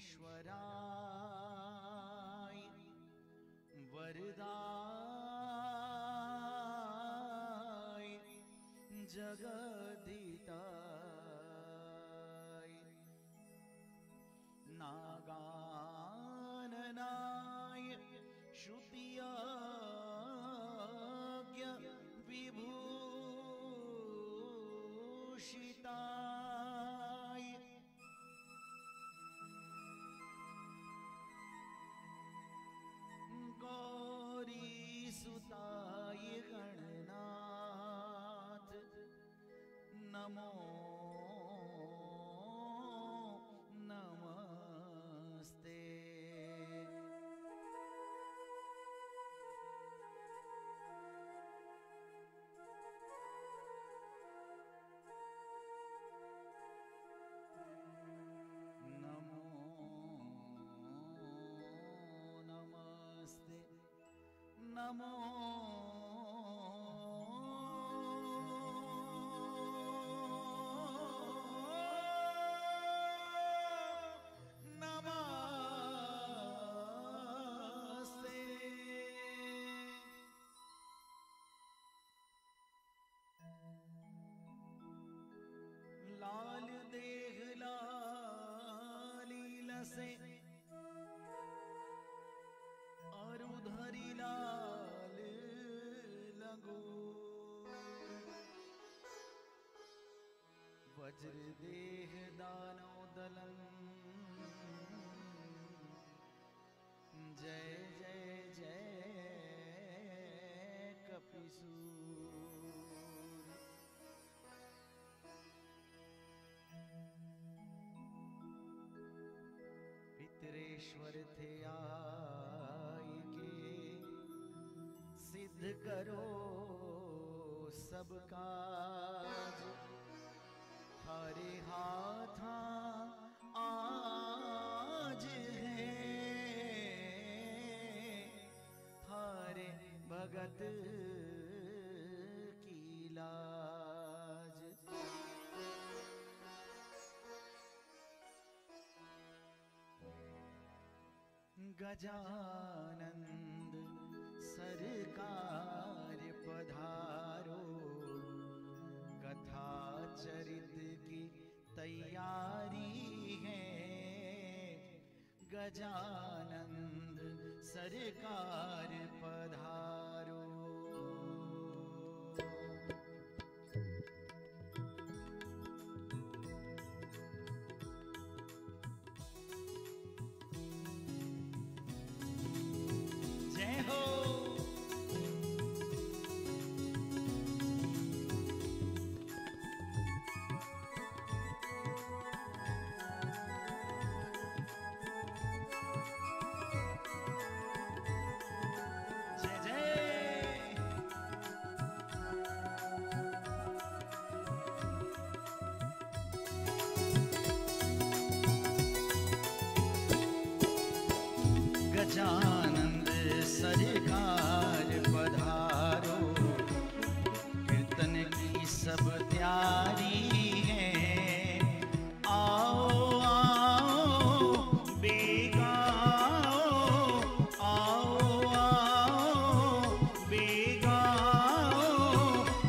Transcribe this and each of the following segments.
विघ्नेश्वराय वरदाय जगदिताय नागाननाय श्रुतियाज्ञ विभूषिताय गौरीसुताय गणनाथ नमो नमस्ते। नमो नमस्ते। लाल देह लाली लसे और उधरी लाल लगो वज्र देह दानो दलन जय जय जय कपिसूर। पितरेश्वर थे आय के सिद्ध करो सब काज हरे हाथा आज है थारे भगत की लाज। गजानंद सरकार पधारो कथा चरित की तैयारी है। गजानंद सरकार पधारो। जय हो गजानंद सरकार पधारो कीर्तन की सब तैयारी है। आओ आओ बेगा आओ आओ बेगा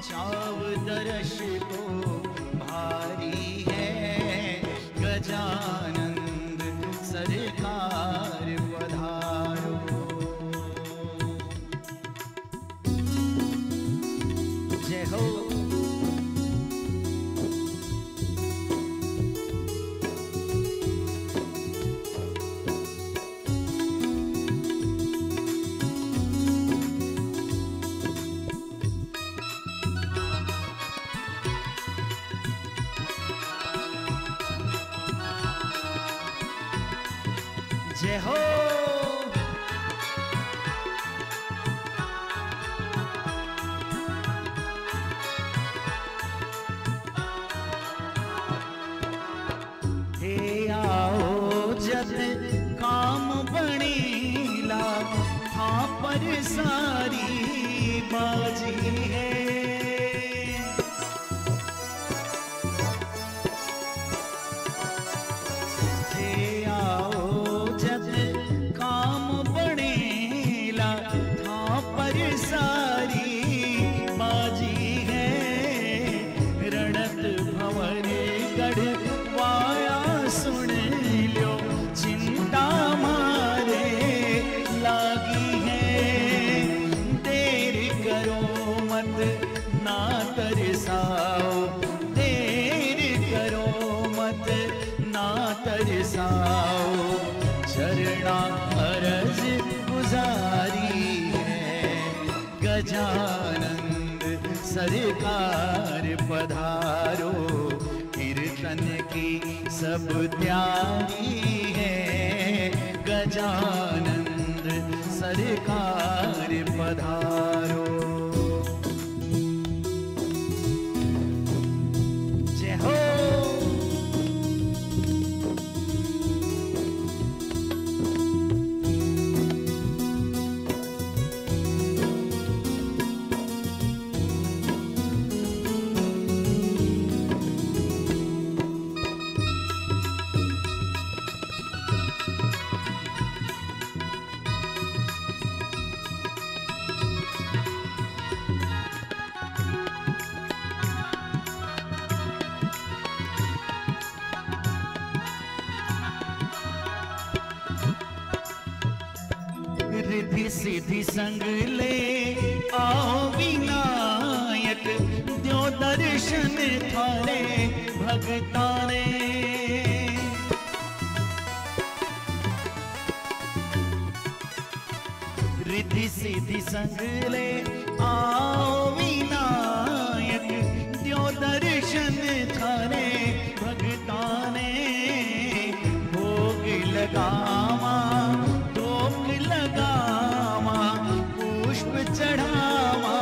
चाव दर्श को भारी है। गजानंद सरकार पधारो। जय हो जय हो हे आओ जत काम बणीला था पर सारी बाजी है। हे आओ मत ना तरसाओ, देर करो मत ना तरसाओ, चरणा अरज गुजारी है। गजानंद सरकार पधारो, कीर्तन की सब त्यारी है। गजानंद सरकार पधारो। जय हो। रिद्धि सिद्धि संग ले आओ विनायक, द्यो दर्शन थारे भगताने। रिद्धि सिद्धि संग ले आओ विनायक, द्यो दर्शन थारे भगताने। भोग लगावा लगावा, पुष्प चढ़ावा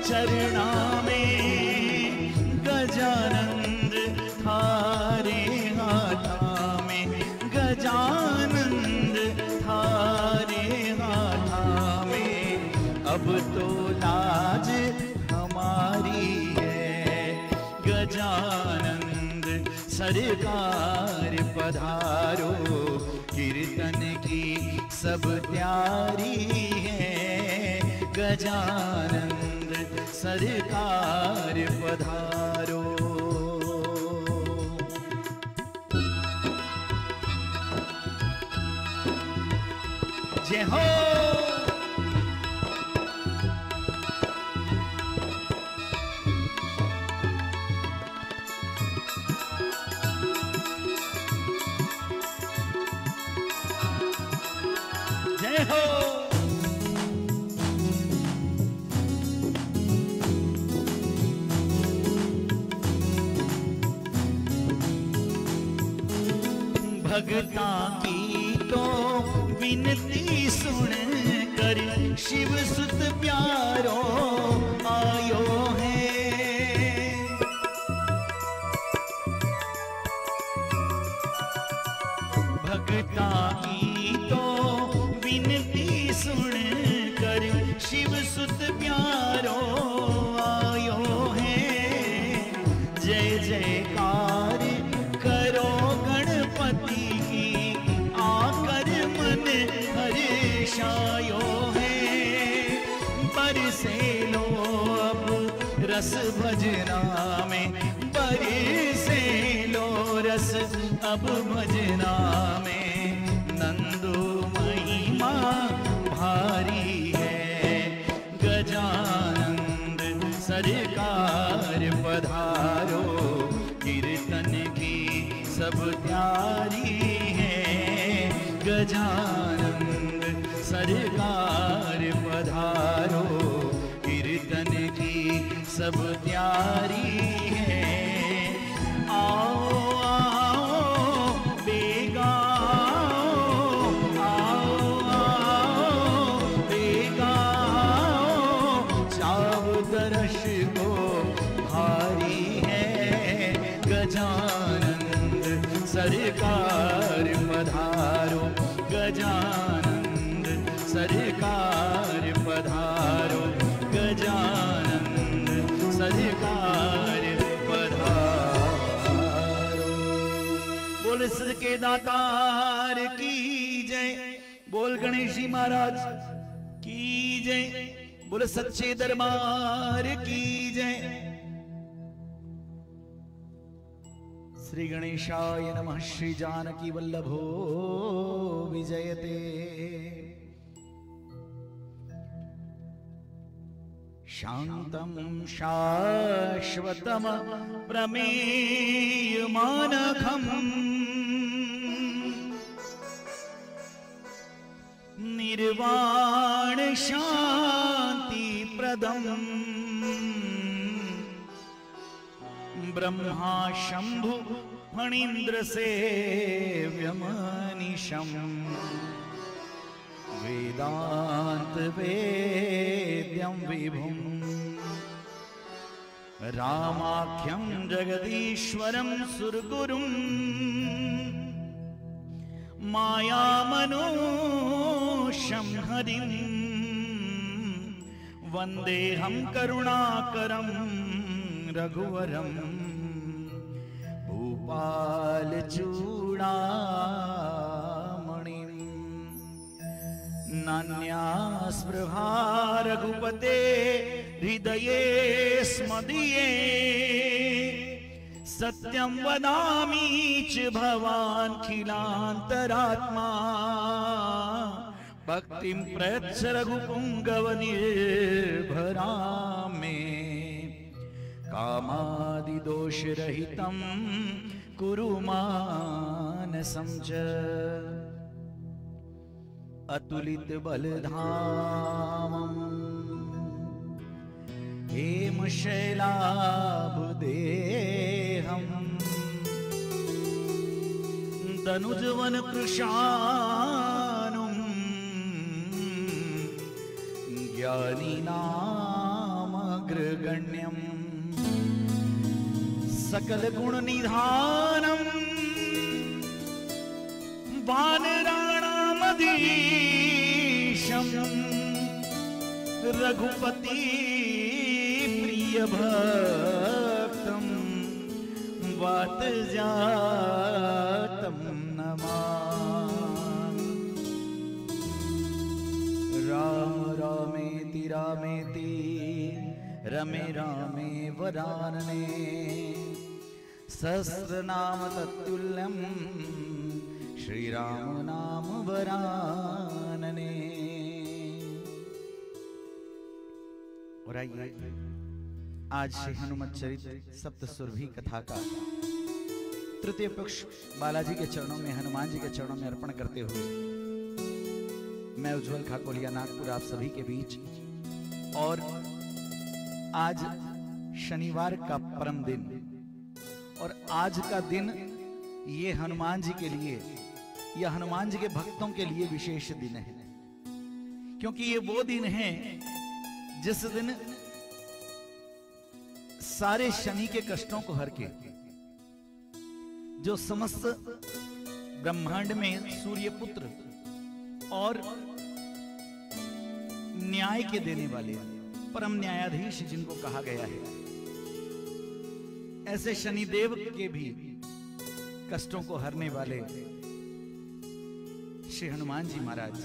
चरणा में। गजानंद थारे हाथा में, गजानंद थारे हाथा में। अब तो लाज हमारी है। गजानंद सरकार पधारो, कीर्तन की सब त्यारी है। गजानंद सरकार पधारो। जय हो। जय हो। भगता की तो विनती सुन कर, शिव सुत प्यारो आयो है। भगता की तो विनती सुन कर, शिव सुत प्यारो आयो है। जय जयकार करो गणपति की, आकर मन हर्षायो है। बरसे लो अब रस भजना में, बरसे लो रस अब भजना में। नंदो महिमा भारी है। गजानंद सरकार पधारो, कीर्तन की सब त्यारी है। गजानंद सरकार पधारो, कीर्तन की सब त्यारी है। आओ आओ बेगा, आओ आओ बेगा, चाव दर्श को भारी है। गजानंद सरकार पधारो, गजानंद सरकार पधारो, गजानंद सरकार पधारो। बोल सद के दातार की जय, बोल गणेश जी महाराज की जय, बोल सच्चे दरबार की जय। श्री गणेशाय नमः। श्री जानकी वल्लभो विजयते। शांतं शाश्वतं प्रमेयमानघम् निर्वाण शांति प्रदम् ब्रह्मा शंभु फणीन्द्र सेव्यमनीशम् वेदांत वेद्यं विभुम् रामाख्यं जगदीश्वरं सुरगुरुं मायामनोषं हरिं वन्देऽहं करुणाकरं रघुवरं भूपालचूडामणिं नान्या स्पृहा रघुपते हृदये स्मदीये सत्यं वदामि च भवान् खिलान्तरात्मा भक्तिं प्रयच्छ रघुपुङ्गवनिर्भरा मे कामादिदोषरहितं कुरु मानसं च अतुलित बलधामम् हेमशैलाभदेहम् तनुजवन कृशानुं ज्ञानिनामग्रगण्यम् सकल गुण निधानम् वानराणामधीशम् रघुपति प्रिय भक्तम् वातजातं नमामि। राम रामेति रामेति रमे रामे वरानने सहस्रनाम तत्तुल्यं श्रीराम नाम वरानने। और आइए आज श्री हनुमत चरित्र सप्तसुरभि कथा का तृतीय पक्ष बालाजी के चरणों में, हनुमान जी के चरणों में अर्पण करते हुए मैं उज्जवल खाकोलिया नागपुर आप सभी के बीच। और आज शनिवार का परम दिन, और आज का दिन ये हनुमान जी के लिए या हनुमान जी के भक्तों के लिए विशेष दिन है, क्योंकि ये वो दिन है जिस दिन सारे शनि के कष्टों को हर के, जो समस्त ब्रह्मांड में सूर्य पुत्र और न्याय के देने वाले परम न्यायाधीश जिनको कहा गया है, ऐसे शनिदेव के भी कष्टों को हरने वाले श्री हनुमान जी महाराज।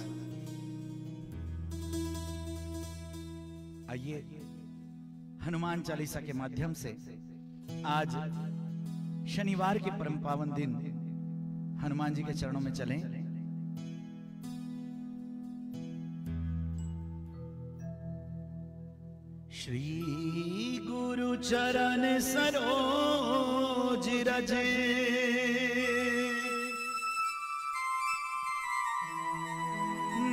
आइए हनुमान चालीसा के माध्यम से आज शनिवार के परम पावन दिन हनुमान जी के चरणों में चलें। श्री गुरु चरण सरोज रज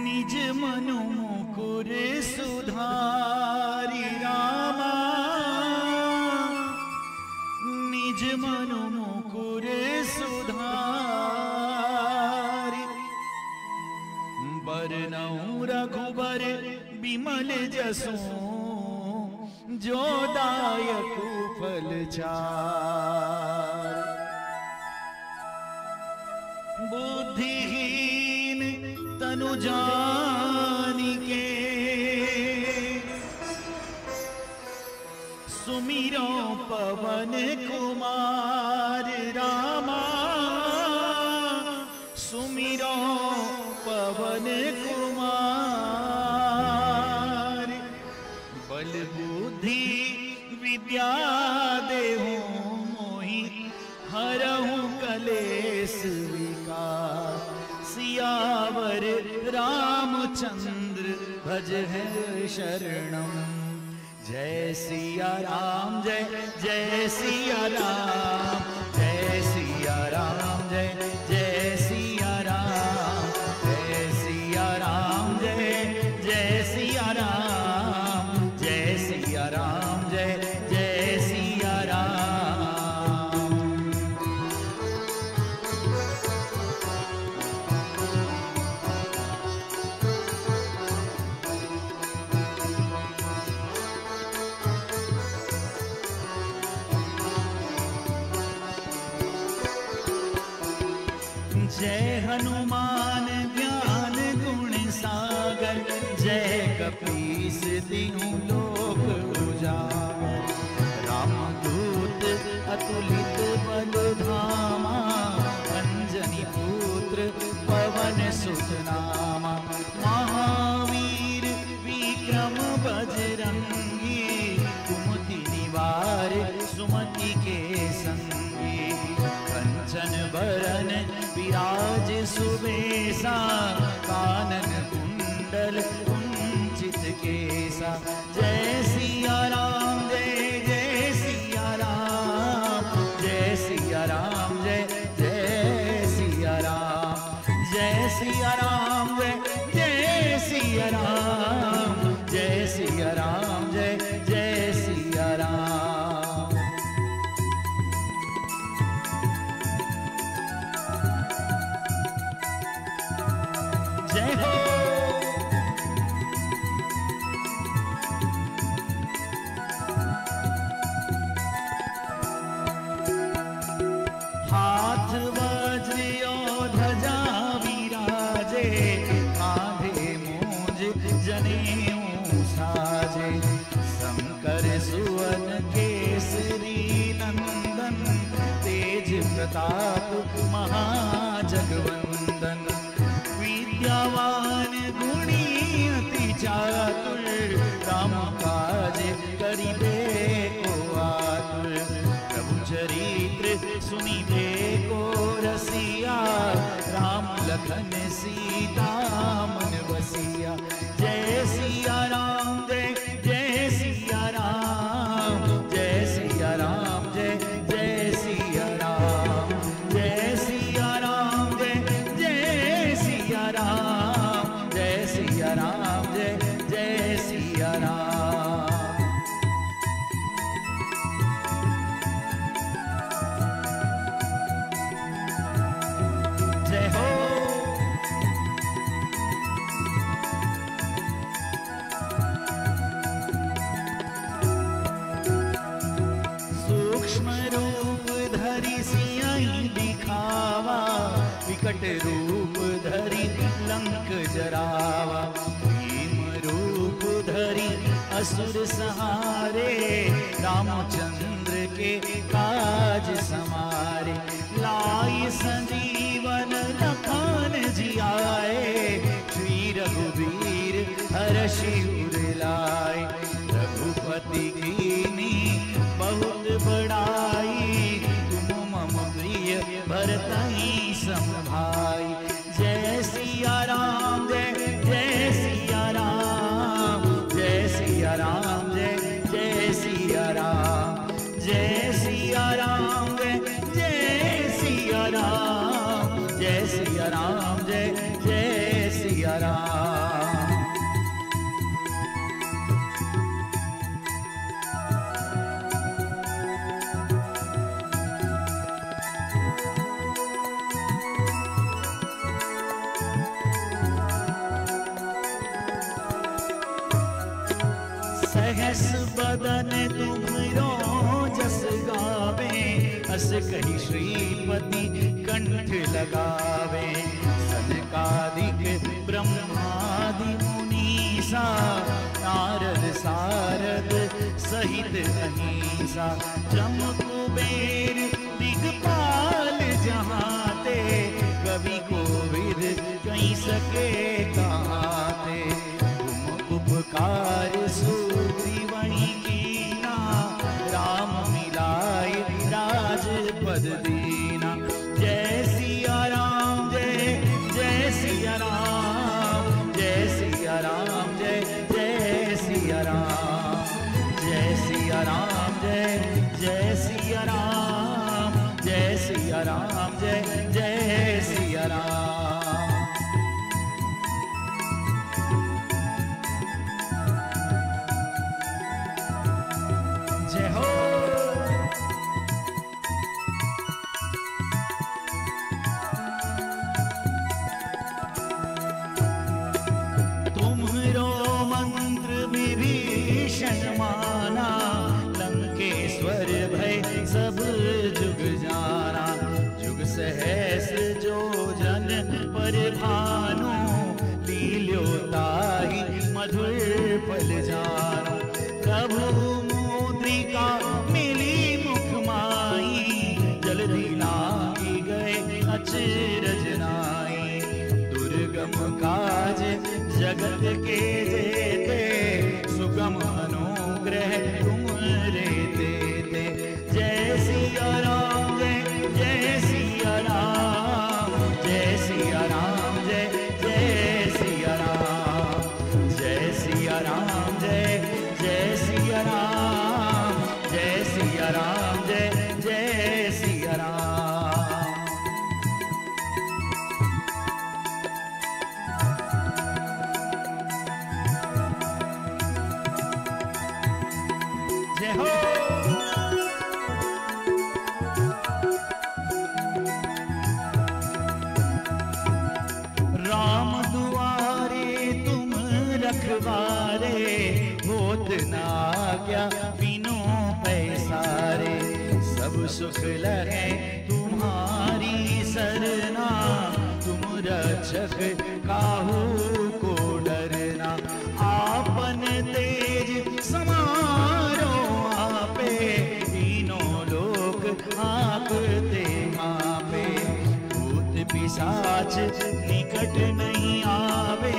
निज मनु मुकुर सुधारि रामा निज मनु मुकुर सुधारि बरनउँ रघुबर बिमल जसु जो दायक फल चार बुद्धिहीन तनु जानिके सुमिरो पवन कुमार रामा सुमिरो पवन कुमार बल बुद्धि विद्या देहु मोहि हरहु कलेश विकार सियावर रामचंद्र भज है शरणम जय सिया राम जय जय सिया राम, जय सिया राम जय जय सिया राम, जय सिया राम जय जय सिया राम, जय सिया राम जय जय सिया राम। जय हनुमान ज्ञान गुण सागर, जय कपीस तिहु लोक उजागर, रामदूत अतुलित बल धामा, अंजनी पुत्र पवन सुत नामा, महावीर विक्रम बजरंगी, कुमति निवार सुमति के संगी, कंचन बरन विराज सुबेसा, कानन कुंडल कुंचित केसा, जय सिया राम जय जय सिया राम, जय सिया राम जय जय सिया राम, जय सिया राम जय जय सिया राम, जय सिया राम जय जय सिया राम। जय हो। हाथ वज्र और ध्वजा विराजे, कांधे मूंज जनेऊ साजे, शंकर सुवन केसरी नंदन, तेज प्रताप महाजगवंदन, विद्यावान गुणी अति चातुर, राम काज करिबे को आतुर, प्रभु चरित्र सुनिबे को रसिया, राम लखन सीता मन बसिया, जय सिया राम जय जय सिया राम, जय सिया राम जय जय सिया राम, जय सिया राम जय जय सिया राम, जय सिया राम जय जय सिया राम। जय हो। सूक्ष्म रूप धरि सियहि दिखावा, विकट रूप धरि लंक जरावा, भीम रूप धरि असुर सहारे, रामचंद्र के काज समारे, लाए संजीवन लखन जियाए, श्री रघुवीर हर्षि उर लाए, रघुपति कीनी बहुत बड़ाई, तुम मम प्रिय भरतहि सम भाई, जय सिया राम जय जय सिया राम, जय सिया राम जय जय सिया राम, जय सिया राम जय जय सिया राम, जय सिया राम जय जय सिया राम। सहस बदन तुमरो जस गावे, अस कहि श्रीपति कंठ लगावे, सनकादिक ब्रह्मादि मुनीसा, नारद सारद सहित अहिंसा, जम कुबेर दिगपाल जहाते, कवि कोविद कहीं सके कहाते, तुम उपकार सुग्रीवहि कीना, राम मिलाए राजपद दीना, जय सिया राम जय जय सिया राम, जय सिया राम जय जय सिया राम, जय जय सिया राम, जय सिया राम, जय जय सिया राम। जय हो। तुम्हारो मंत्र विभीषण माना, लंकेश्वर भय सब जुग जाना। जुग सहस्र जो जन पर भानु, लील्यो ताहि मधुर फल जानो। प्रभु मुद्रिका मिली मुख माई, जल्दी लागी गए अचरज नाई। दुर्गम काज जगत के जेते, सुगम अनुग्रह तुम रे देते। जय सिया राम, जय जय सिया राम, जय सिया राम, जय जय सिया राम। जय सिया राम, जय जय सिया राम, जय सिया राम, जय जय सिया राम। जय हो। राम दुआरे तुम रखवारे, होत ना क्या बिनु पैसारे। सब सुख लगे तुम्हारी सरना, तुम रक्षक काहू को डरना। आपन तेज समारो आपे, तीनों लोक आपते आपे। भूत पिशाच निकट नहीं आवे,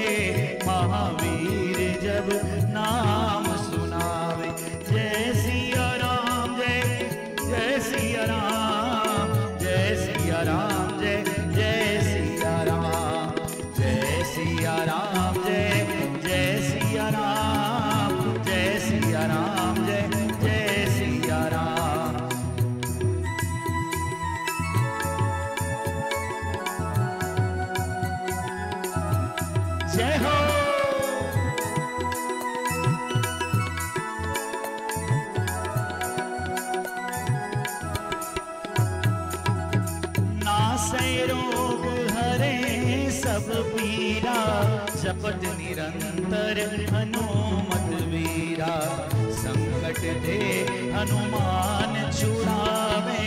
महावीर जब नाम सुनावे। जय सिया राम, जय जय सिया राम, जय सिया राम, जय जय सिया राम। जय सिया राम, जय जय सिया राम, जय सिया राम, जय जय सिया राम। जय हो। नासै रोग हरे सब पीरा, जपत निरंतर हनुमत वीरा। संकट दे हनुमान छुड़ावे,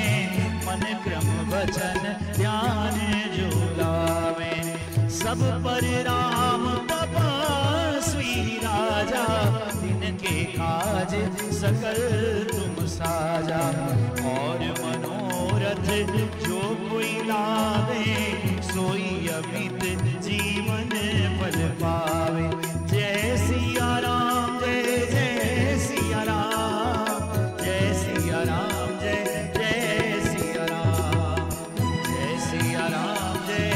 मन क्रम वचन ध्यान जो लावे। सब पर राम तपस्वी राजा, तिनके काज सकल तुम साजा। और मनोरथ जो कोई लावे, सोई अमित जीवन फल पावे। जय सिया राम, जय जय सिया राम, जय सिया राम, जय जय सिया राम। जय सिया राम, जय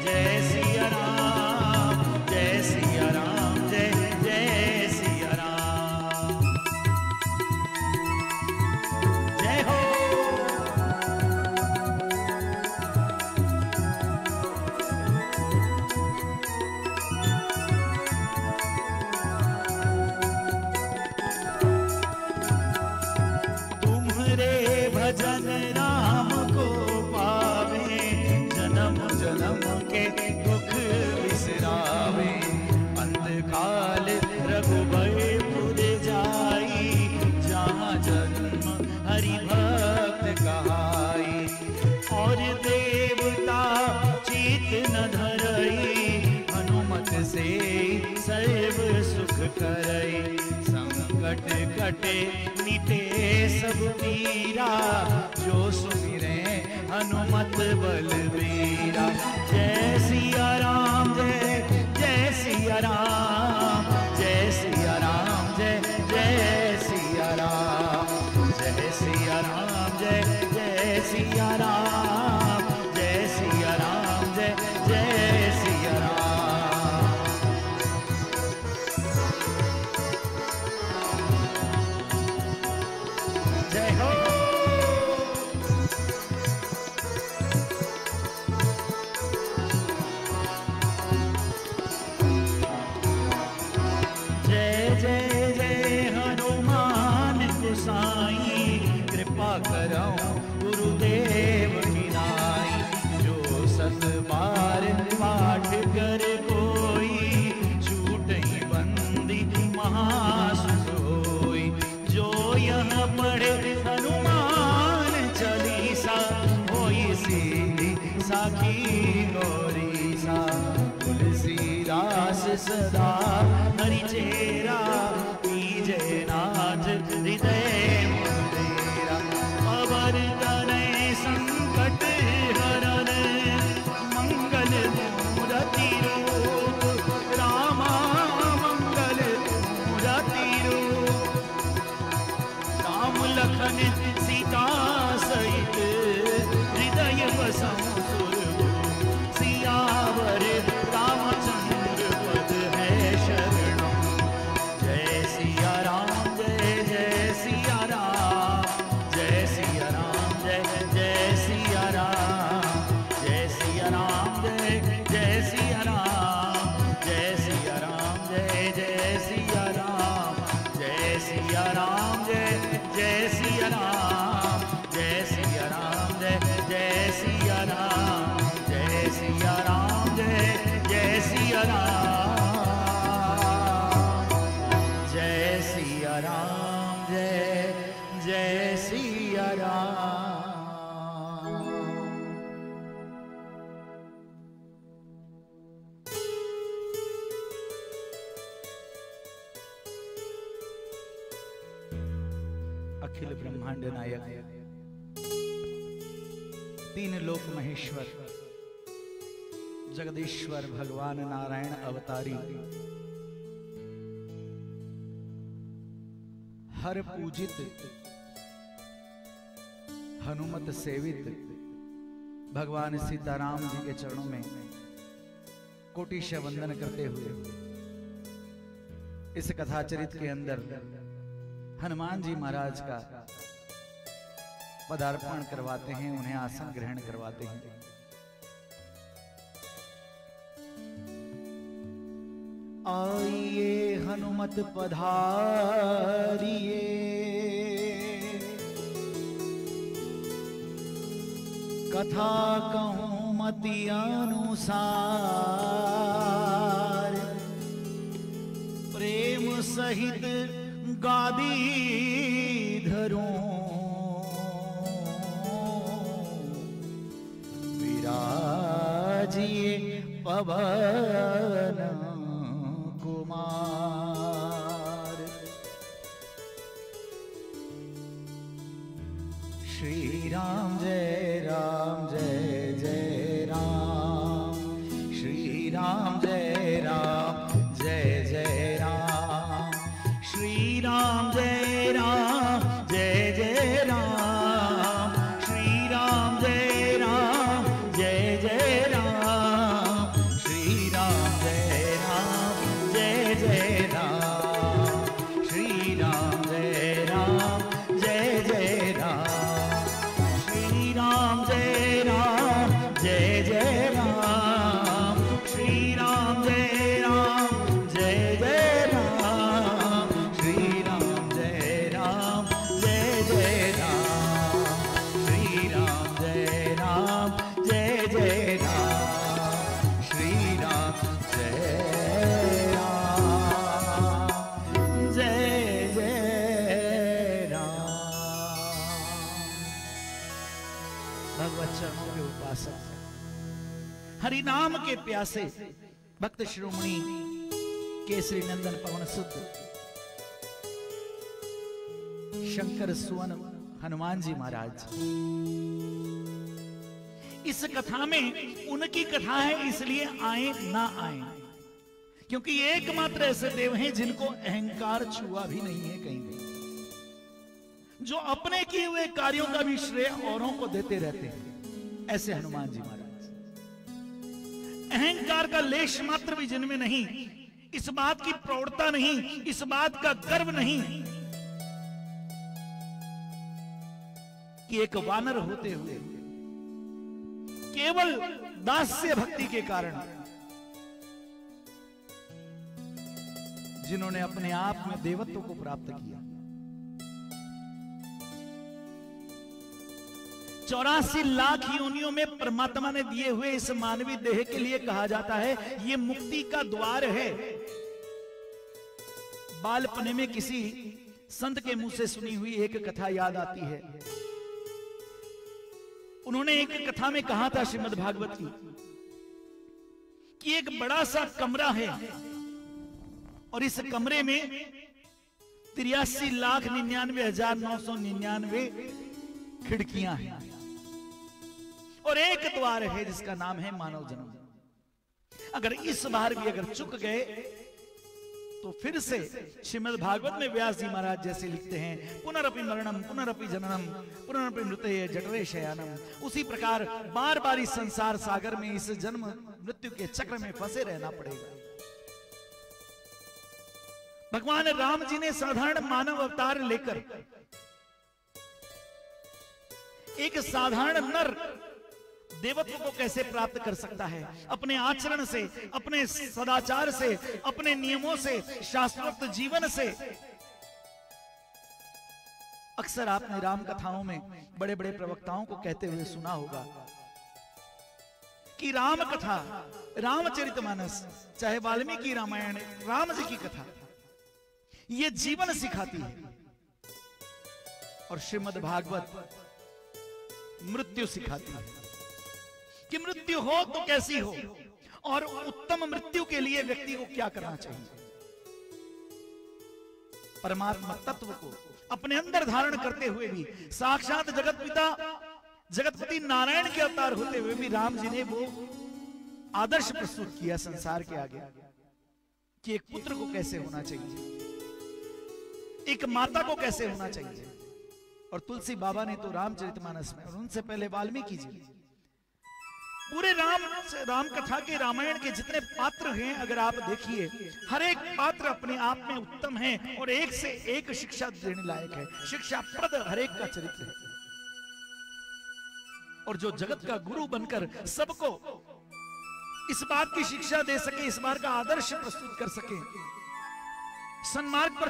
जय सिया राम, जय सिया राम, जय जय सिया राम। जय हो। भजन राम को पावे, जन्म जन्म के दुख बिसरावे। अंतकाल रघुबर जाई, जहाँ जन्म हरि भक्त कहाई। और देवता चित न धरई, हनुमत से सर्व सुख करई। संकट कटे मिटे सब पीरा, जो सुमिरे हनुमत बलबीरा। जय सिया राम, जय जय सिया राम, जय सिया राम, जय जय सिया राम। जय सिया राम, जय जय सिया राम, जय सिया राम, जय जय सिया राम। जय करऊं गुरुदेव की नाई। जो सत बार पाठ कर कोई छूट ही बंदी महासुख होई। जो यह पढ़े हनुमान चालीसा होई सीधी साखी गौरी सा। तुलसीदास सदा हरि चेरा कीजे नाथ हृदय मंदिरा। अवर तनय संकट हरन मंगल मूरति रूप रामा मंगल मूरति रूप। राम लखन सीता सहित हृदय बसऊं सुरभूप। सियावर रामचंद्र पद है शरणम। जय सिया राम जय जय सिया राम। जय सिया राम जय जय सिया राम। जय सिया राम जय जय सिया राम। जय सिया राम जय जय सिया राम। जय सिया राम जय जय सिया राम। जय सिया राम जय जय सिया राम। जय सिया राम जय जय सिया राम। जय सिया राम जय जय सिया राम। अखिल ब्रह्मांड नायक तीन लोक महेश्वर जगदीश्वर भगवान नारायण अवतारी हर पूजित हनुमत सेवित भगवान सीताराम जी के चरणों में कोटिश वंदन करते हुए इस कथाचरित के अंदर हनुमान जी महाराज का पदार्पण करवाते हैं, उन्हें आसन ग्रहण करवाते हैं। आइए हनुमत पधारिए, कथा कहूं मति अनुसार। प्रेम सहित गादी धरूं, विराजिए पवन कुमार। श्री राम जय जय राम। श्री राम जय जय राम। श्री राम जय जय राम। श्री राम जय जय राम। श्री राम जय जय राम। श्री राम जय जय राम। श्री राम जय जय राम। श्री राम जय जय राम। श्री राम जय जय राम। श्री राम जय जय राम। श्री राम जय राम। भगवत चरणों के उपासक हरि नाम के प्यासे भक्त शिरोमणि केसरी नंदन पवन सुत शंकर सुवन हनुमान जी महाराज। इस कथा में उनकी कथा है, इसलिए आए ना आए, क्योंकि एकमात्र ऐसे देव हैं जिनको अहंकार छुआ भी नहीं है कहीं भी, जो अपने किए हुए कार्यों का भी श्रेय औरों को देते रहते हैं। ऐसे हनुमान जी महाराज अहंकार का लेश मात्र भी जिनमें नहीं, इस बात की प्रौढ़ता नहीं, इस बात का गर्व नहीं कि एक वानर होते हुए केवल दास्य भक्ति के कारण जिन्होंने अपने आप में देवत्व को प्राप्त किया, 84 लाख योनियों में परमात्मा ने दिए हुए इस मानवीय देह के लिए कहा जाता है ये मुक्ति का द्वार है। बालपने में किसी संत के मुंह से सुनी हुई एक कथा याद आती है। उन्होंने एक कथा में कहा था श्रीमद् भागवत की कि एक बड़ा सा कमरा है और इस कमरे में 83,99,999 खिड़कियां हैं और एक द्वार है जिसका नाम है मानव जन्म। अगर इस बार भी अगर चुक गए तो फिर से श्रीमद् भागवत में व्यास जी महाराज जैसे लिखते हैं, पुनरपि मरणम पुनरपि जननम पुनरपि मृत्य जठरे शयनम। उसी प्रकार बार बार इस संसार सागर में इस जन्म मृत्यु के चक्र में फंसे रहना पड़ेगा। भगवान राम जी ने साधारण मानव अवतार लेकर एक साधारण नर देवत्व को कैसे प्राप्त कर सकता है? अपने आचरण से, अपने सदाचार से, अपने नियमों से, शास्त्रोक्त जीवन से। अक्सर आपने राम कथाओं में बड़े बड़े प्रवक्ताओं को कहते हुए सुना होगा कि राम कथा, रामचरितमानस, चाहे वाल्मीकि रामायण, राम जी की कथा, ये जीवन सिखाती है और श्रीमद् भागवत मृत्यु सिखाती है कि मृत्यु हो तो कैसी हो और उत्तम मृत्यु के लिए व्यक्ति को क्या करना चाहिए। परमात्मा तत्व को अपने अंदर धारण करते हुए भी, साक्षात जगत पिता जगतपति नारायण के अवतार होते हुए भी राम जी ने वो आदर्श प्रस्तुत किया संसार के आगे कि एक पुत्र को कैसे होना चाहिए, एक माता को कैसे होना चाहिए। और तुलसी बाबा ने तो रामचरितमानस में और उनसे पहले वाल्मीकि जी, पूरे राम कथा के, रामायण के जितने पात्र हैं अगर आप देखिए, हर एक पात्र अपने आप में उत्तम है और एक से एक शिक्षा देने लायक है, शिक्षाप्रद हर एक का चरित्र है। और जो जगत का गुरु बनकर सबको इस बात की शिक्षा दे सके, इस बात का आदर्श प्रस्तुत कर सके, सन्मार्ग पर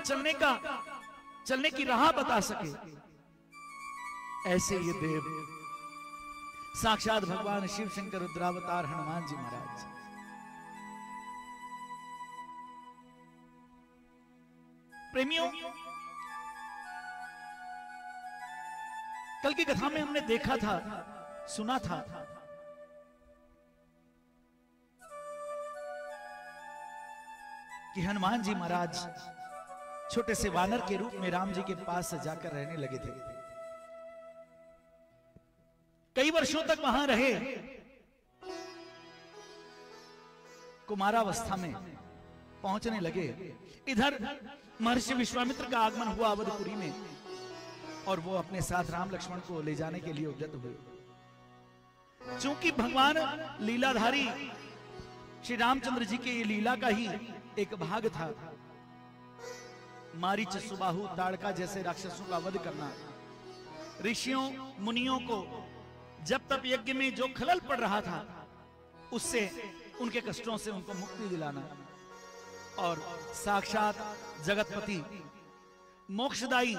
चलने की राह बता सके, ऐसे ये देव साक्षात भगवान शिव शंकर रुद्रावतार हनुमान जी महाराज। प्रेमियों, कल की कथा में हमने देखा था, सुना था कि हनुमान जी महाराज छोटे से वानर के रूप में राम जी के पास जाकर रहने लगे थे। कई वर्षों तक वहां रहे। कुमारावस्था में पहुंचने लगे। इधर महर्षि विश्वामित्र का आगमन हुआ अवधपुरी में और वो अपने साथ राम लक्ष्मण को ले जाने के लिए उद्यत हुए। चूंकि भगवान लीलाधारी श्री रामचंद्र जी के लीला का ही एक भाग था, मारीच, सुबाहु, ताड़का जैसे राक्षसों का वध करना, ऋषियों मुनियों को जब तक यज्ञ में जो खलल पड़ रहा था उससे, उनके कष्टों से उनको मुक्ति दिलाना, और साक्षात जगतपति मोक्षदायी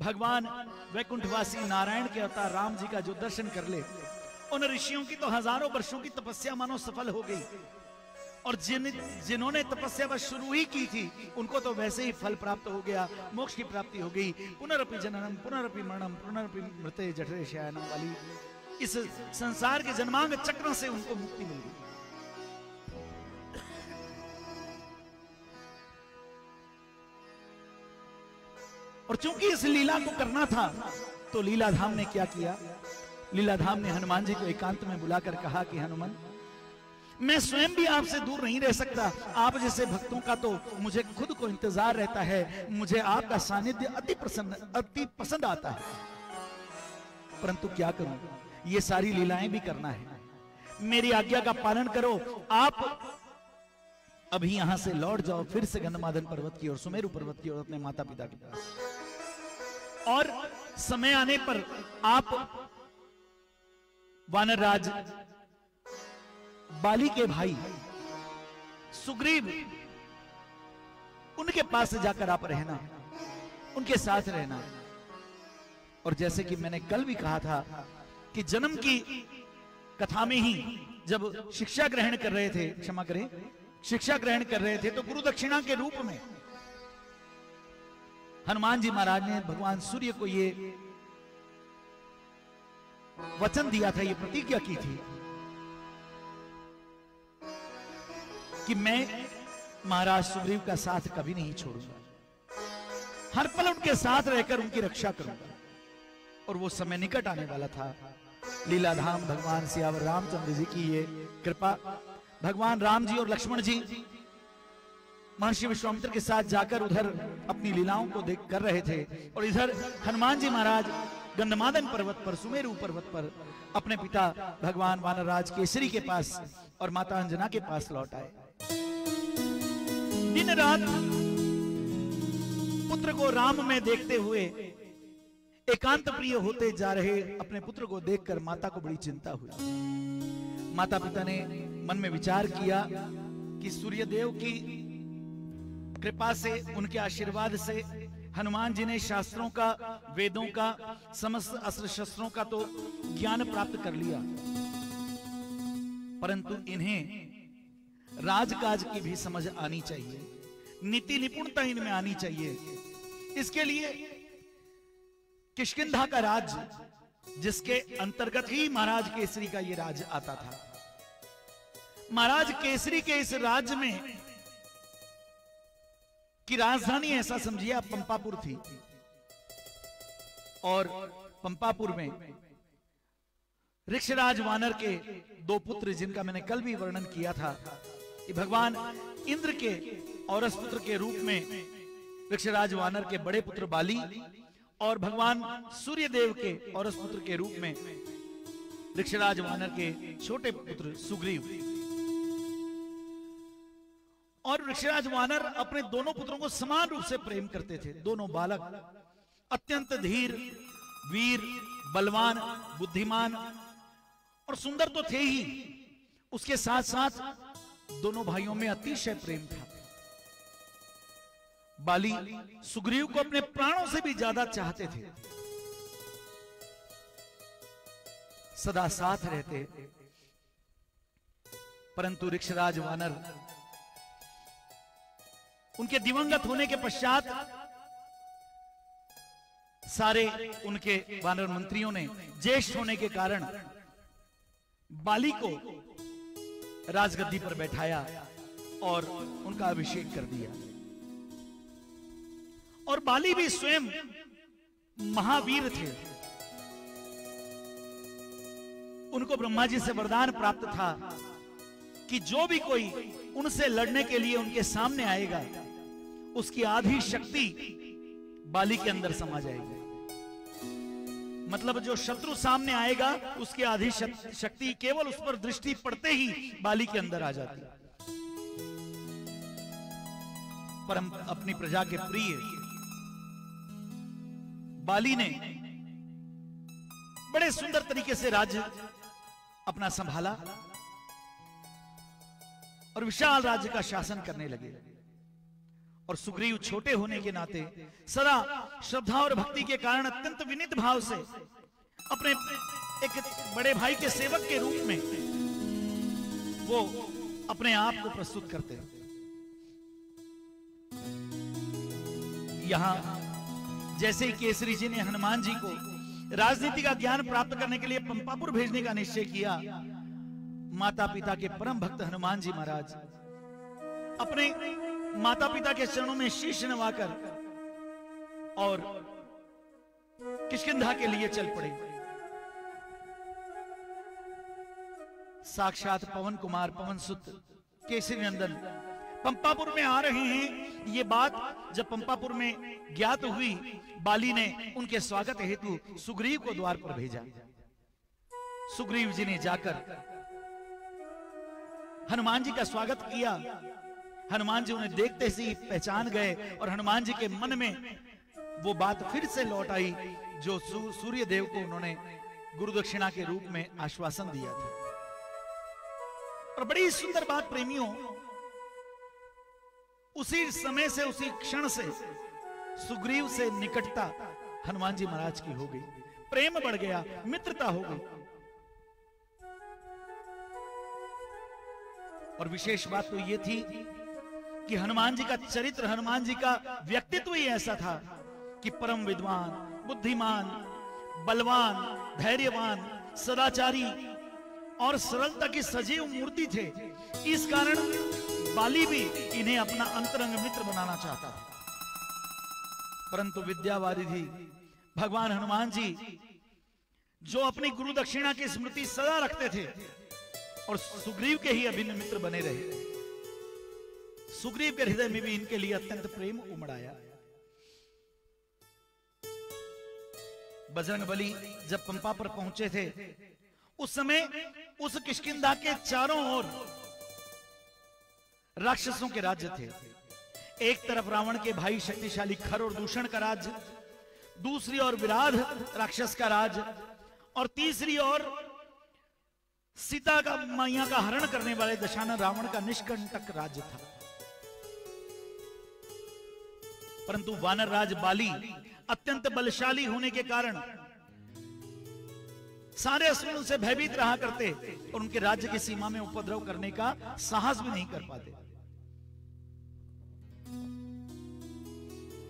भगवान वैकुंठवासी नारायण के अवतार राम जी का जो दर्शन कर ले, उन ऋषियों की तो हजारों वर्षों की तपस्या मानो सफल हो गई, और जिन्होंने तपस्या बस शुरू ही की थी उनको तो वैसे ही फल प्राप्त हो गया, मोक्ष की प्राप्ति हो गई। पुनरपि जननम पुनरपि मरणम पुनरपि मृत्य जठरे शयनम वाली इस संसार के जन्मांग चक्र से उनको मुक्ति मिल गई। और चूंकि इस लीला को करना था तो लीलाधाम ने क्या किया? लीलाधाम ने हनुमान जी को एकांत में बुलाकर कहा कि हनुमान, मैं स्वयं भी आपसे दूर नहीं रह सकता, आप जैसे भक्तों का तो मुझे खुद को इंतजार रहता है, मुझे आपका सानिध्य अति पसंद आता है, परंतु क्या करूं, ये सारी लीलाएं भी करना है, मेरी आज्ञा का पालन करो। आप अभी यहां से लौट जाओ फिर से गंधमादन पर्वत की ओर, सुमेरु पर्वत की ओर, अपने माता पिता के पास, और समय आने पर आप वानरराज बाली के भाई सुग्रीव, उनके पास जाकर आप रहना, उनके साथ रहना। और जैसे कि मैंने कल भी कहा था कि जन्म की कथा में ही जब शिक्षा ग्रहण कर रहे थे, क्षमा करें, शिक्षा ग्रहण कर रहे थे, तो गुरु दक्षिणा के रूप में हनुमान जी महाराज ने भगवान सूर्य को ये वचन दिया था, ये प्रतिज्ञा की थी कि मैं महाराज सुग्रीव का साथ कभी नहीं छोड़ूंगा, हर पल उनके साथ रहकर उनकी रक्षा करूंगा। और वो समय निकट आने वाला था। लीलाधाम भगवान सियावर रामचंद्र जी की ये कृपा, भगवान राम जी और लक्ष्मण जी महर्षि विश्वामित्र के साथ जाकर उधर अपनी लीलाओं को देख कर रहे थे, और इधर हनुमान जी महाराज गंधमादन पर्वत पर, सुमेरु पर्वत पर अपने पिता भगवान वानरराज केसरी के पास और माता अंजना के पास लौट आए। दिन रात पुत्र को राम में देखते हुए एकांत प्रिय होते जा रहे अपने पुत्र को देखकर माता को बड़ी चिंता हुई। माता पिता ने मन में विचार किया कि सूर्यदेव की कृपा से, उनके आशीर्वाद से हनुमान जी ने शास्त्रों का, वेदों का, समस्त अस्त्र शस्त्रों का तो ज्ञान प्राप्त कर लिया, परंतु इन्हें राजकाज की भी समझ आनी चाहिए, नीति निपुणता इनमें आनी चाहिए। इसके लिए किष्किंधा का राज्य, जिसके अंतर्गत ही महाराज केसरी का ये राज्य आता था, महाराज केसरी के इस राज्य में की राजधानी ऐसा समझिए आप पंपापुर थी, और पंपापुर में ऋक्षराज वानर के दो पुत्र, जिनका मैंने कल भी वर्णन किया था कि भगवान इंद्र के औरस पुत्र के रूप में ऋक्षराज वानर के बड़े पुत्र बाली और भगवान सूर्यदेव के औरस पुत्र के रूप में ऋक्षराज वानर के छोटे पुत्र सुग्रीव। और ऋक्षराज वानर अपने दोनों पुत्रों को समान रूप से प्रेम करते थे। दोनों बालक अत्यंत धीर, वीर, बलवान, बुद्धिमान और सुंदर तो थे ही, उसके साथ साथ दोनों भाइयों में अतिशय प्रेम था। बाली सुग्रीव को अपने प्राणों से भी ज्यादा चाहते थे, सदा साथ रहते, परंतु ऋक्षराज वानर उनके दिवंगत होने के पश्चात सारे उनके वानर मंत्रियों ने ज्येष्ठ होने के कारण बाली को राजगद्दी पर बैठाया और उनका अभिषेक कर दिया। और बाली भी स्वयं महावीर थे। उनको ब्रह्मा जी से वरदान प्राप्त था कि जो भी कोई उनसे लड़ने के लिए उनके सामने आएगा, उसकी आधी शक्ति बाली के अंदर समा जाएगी। मतलब जो शत्रु सामने आएगा, उसकी आधी शक्ति केवल उस पर दृष्टि पड़ते ही बाली के अंदर आ जाती। परम अपनी प्रजा के प्रिय बाली ने बड़े सुंदर तरीके से राज्य अपना संभाला और विशाल राज्य का शासन करने लगे। और सुग्रीव छोटे होने के नाते सदा श्रद्धा और भक्ति के कारण अत्यंत विनीत भाव से अपने एक बड़े भाई के सेवक के रूप में वो अपने आप को प्रस्तुत करते हैं। यहां जैसे ही केसरी जी ने हनुमान जी को राजनीति का ज्ञान प्राप्त करने के लिए पंपापुर भेजने का निश्चय किया, माता पिता के परम भक्त हनुमान जी महाराज अपने माता पिता के चरणों में शीश नवाकर और किष्किंधा के लिए चल पड़े। साक्षात पवन कुमार, पवन सुत, केसरी नंदन पंपापुर में आ रहे हैं। ये बात जब पंपापुर में ज्ञात हुई, बाली ने उनके स्वागत हेतु सुग्रीव को द्वार पर भेजा। सुग्रीव जी ने जाकर हनुमान जी का स्वागत किया। हनुमान जी उन्हें देखते ही पहचान गए और हनुमान जी के मन में वो बात फिर से लौट आई जो सूर्य देव को उन्होंने गुरु दक्षिणा के रूप में आश्वासन दिया था। और बड़ी सुंदर बात प्रेमियों, उसी समय से, उसी क्षण से सुग्रीव से निकटता हनुमान जी महाराज की हो गई, प्रेम बढ़ गया, मित्रता हो गई। और विशेष बात तो यह थी कि हनुमान जी का चरित्र, हनुमान जी का व्यक्तित्व ही ऐसा था कि परम विद्वान, बुद्धिमान, बलवान, धैर्यवान, सदाचारी और सरलता की सजीव मूर्ति थे। इस कारण बाली भी इन्हें अपना अंतरंग मित्र बनाना चाहता था। परंतु विद्यावारिधि भगवान हनुमान जी, जो अपनी गुरु दक्षिणा की स्मृति सदा रखते थे और सुग्रीव के ही अभिन्न मित्र बने रहे, सुग्रीव के हृदय में भी इनके लिए अत्यंत प्रेम उमड़ आया। बजरंगबली जब पंपा पर पहुंचे थे, उस समय उस किष्किंधा के चारों ओर राक्षसों के राज्य थे। एक तरफ रावण के भाई शक्तिशाली खर और दूषण का राज्य, दूसरी ओर विराध राक्षस का राज्य, और तीसरी ओर सीता का मैया का हरण करने वाले दशानन रावण का निष्कंटक राज्य था। परंतु वानर राज बाली अत्यंत बलशाली होने के कारण सारे असुरों से भयभीत रहा करते और उनके राज्य की सीमा में उपद्रव करने का साहस भी नहीं कर पाते।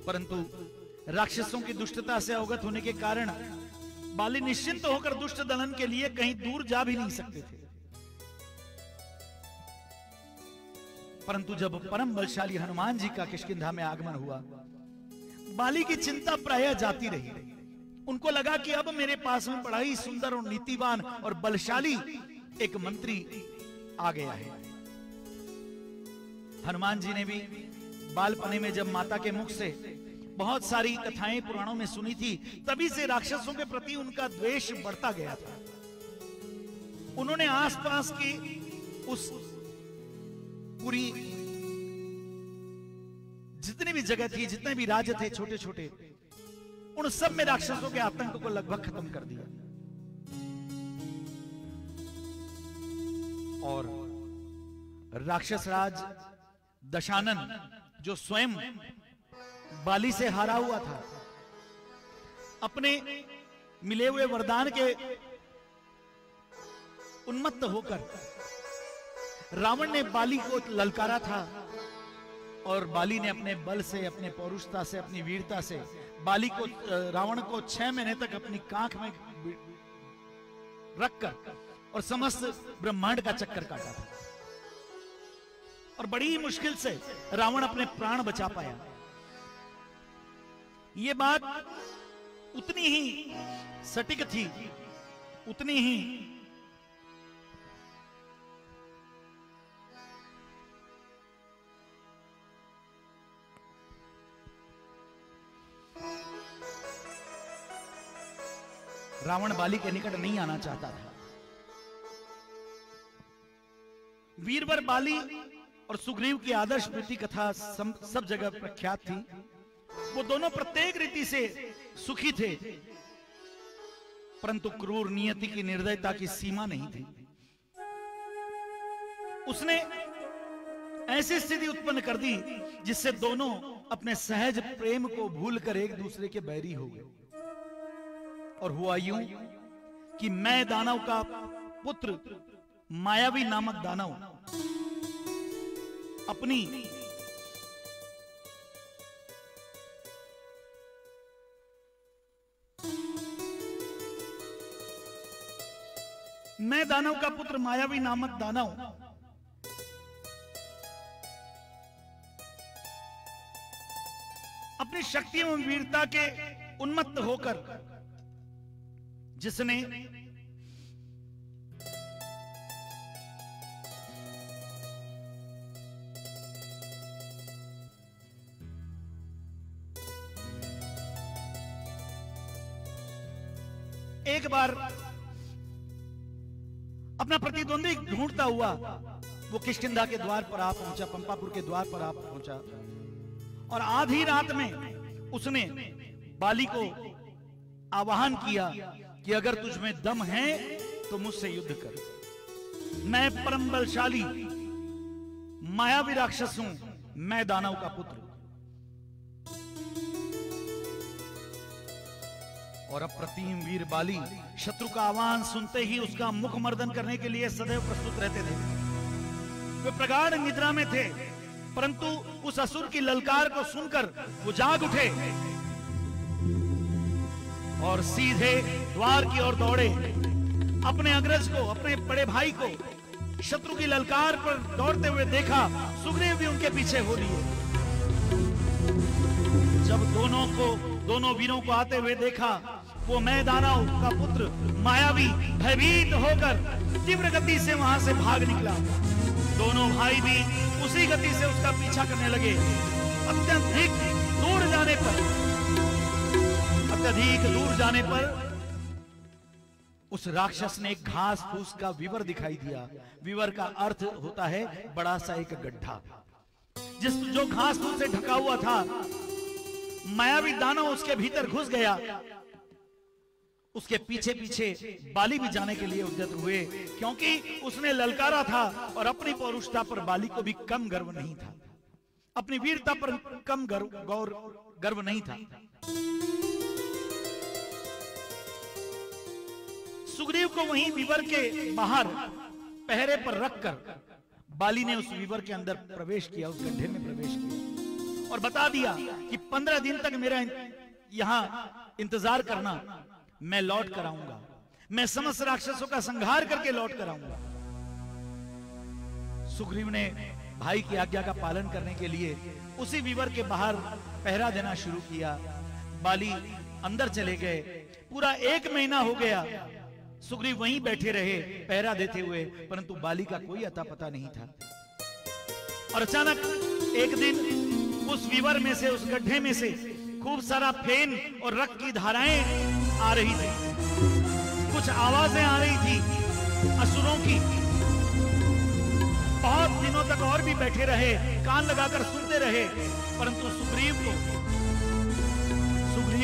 परंतु राक्षसों की दुष्टता से अवगत होने के कारण बाली निश्चिंत होकर दुष्ट दलन के लिए कहीं दूर जा भी नहीं सकते थे। परंतु जब परम बलशाली हनुमान जी का किष्किंधा में आगमन हुआ, बाली की चिंता प्रायः जाती रही। उनको लगा कि अब मेरे पास में बड़ा ही सुंदर और नीतिवान और बलशाली एक मंत्री आ गया है। हनुमान जी ने भी बालपने में जब माता के मुख से बहुत सारी कथाएं पुराणों में सुनी थी, तभी से राक्षसों के प्रति उनका द्वेष बढ़ता गया था। उन्होंने आसपास की उस पूरी जितनी भी जगह थी, जितने भी राज्य थे छोटे छोटे, उन सब में राक्षसों के आतंक को लगभग खत्म कर दिया। और राक्षस राज दशानन, जो स्वयं बाली से हारा हुआ था, अपने मिले हुए वरदान के उन्मत्त होकर रावण ने बाली को ललकारा था, और बाली ने अपने बल से, अपने पौरुषता से, अपनी वीरता से बाली को, रावण को 6 महीने तक अपनी कांख में रखकर और समस्त ब्रह्मांड का चक्कर काटा था। और बड़ी मुश्किल से रावण अपने प्राण बचा पाया। ये बात उतनी ही सटीक थी, उतनी ही रावण बाली के निकट नहीं आना चाहता था। वीरवर बाली और सुग्रीव की आदर्श प्रीति कथा सब जगह प्रख्यात थी। वो दोनों प्रत्येक रीति से सुखी थे, परंतु क्रूर नियति की निर्दयता की सीमा नहीं थी। उसने ऐसी स्थिति उत्पन्न कर दी जिससे दोनों अपने सहज प्रेम को भूलकर एक दूसरे के बैरी हो गए। और हुआ यूं कि मैं दानव का पुत्र मायावी नामक दानव अपनी अपनी शक्ति एवं वीरता के उन्मत्त होकर जिसने एक बार अपना प्रतिद्वंदी ढूंढता हुआ वो किष्किंधा के द्वार पर आ पहुंचा, पंपापुर के द्वार पर आ पहुंचा, और आधी रात में उसने बाली को आवाहन किया कि अगर तुझ में दम है तो मुझसे युद्ध कर। मैं परम बलशाली मायावी राक्षस हूं, मैं दानव का पुत्र। और अप्रतिम वीर बाली शत्रु का आह्वान सुनते ही उसका मुख मर्दन करने के लिए सदैव प्रस्तुत रहते थे। वे प्रगाढ़ निद्रा में थे, परंतु उस असुर की ललकार को सुनकर वो जाग उठे और सीधे द्वार की ओर दौड़े। अपने अग्रज को, अपने बड़े भाई को शत्रु की ललकार पर दौड़ते हुए देखा। सुग्रीव भी उनके पीछे हो लिए। जब दोनों वीरों को आते हुए देखा, वो मैदानव का पुत्र मायावी भयभीत होकर तीव्र गति से वहां से भाग निकला। दोनों भाई भी उसी गति से उसका पीछा करने लगे। अत्यधिक दूर जाने पर उस राक्षस ने एक घास फूस का विवर दिखाई दिया। विवर का अर्थ होता है बड़ा सा एक गड्ढा, जो घास फूस से ढका हुआ था। मायावी दानव उसके भीतर घुस गया। उसके पीछे पीछे बाली भी जाने के लिए उद्यत हुए, क्योंकि उसने ललकारा था और अपनी पौरुषता पर बाली को भी कम गर्व नहीं था, अपनी वीरता पर कम गर्व नहीं था। सुग्रीव को वहीं विवर के बाहर पहरे पर रखकर बाली ने उस विवर के अंदर प्रवेश किया, उस गड्ढे में प्रवेश किया और बता दिया कि 15 दिन तक मेरा यहां इंतजार करना, मैं लौट कर आऊंगा, मैं समस्त राक्षसों का संहार करके लौट कर आऊंगा। सुग्रीव ने भाई की आज्ञा का पालन करने के लिए उसी विवर के बाहर पहरा देना शुरू किया। बाली अंदर चले गए। पूरा 1 महीना हो गया सुग्रीव वहीं बैठे रहे पहरा देते हुए, परंतु बाली का कोई अता पता नहीं था। और अचानक एक दिन उस विवर में से, उस गड्ढे में से खूब सारा फेन और रक्त की धाराएं आ रही थी। कुछ आवाजें आ रही थी असुरों की। बहुत दिनों तक और भी बैठे रहे, कान लगाकर सुनते रहे, परंतु सुग्रीव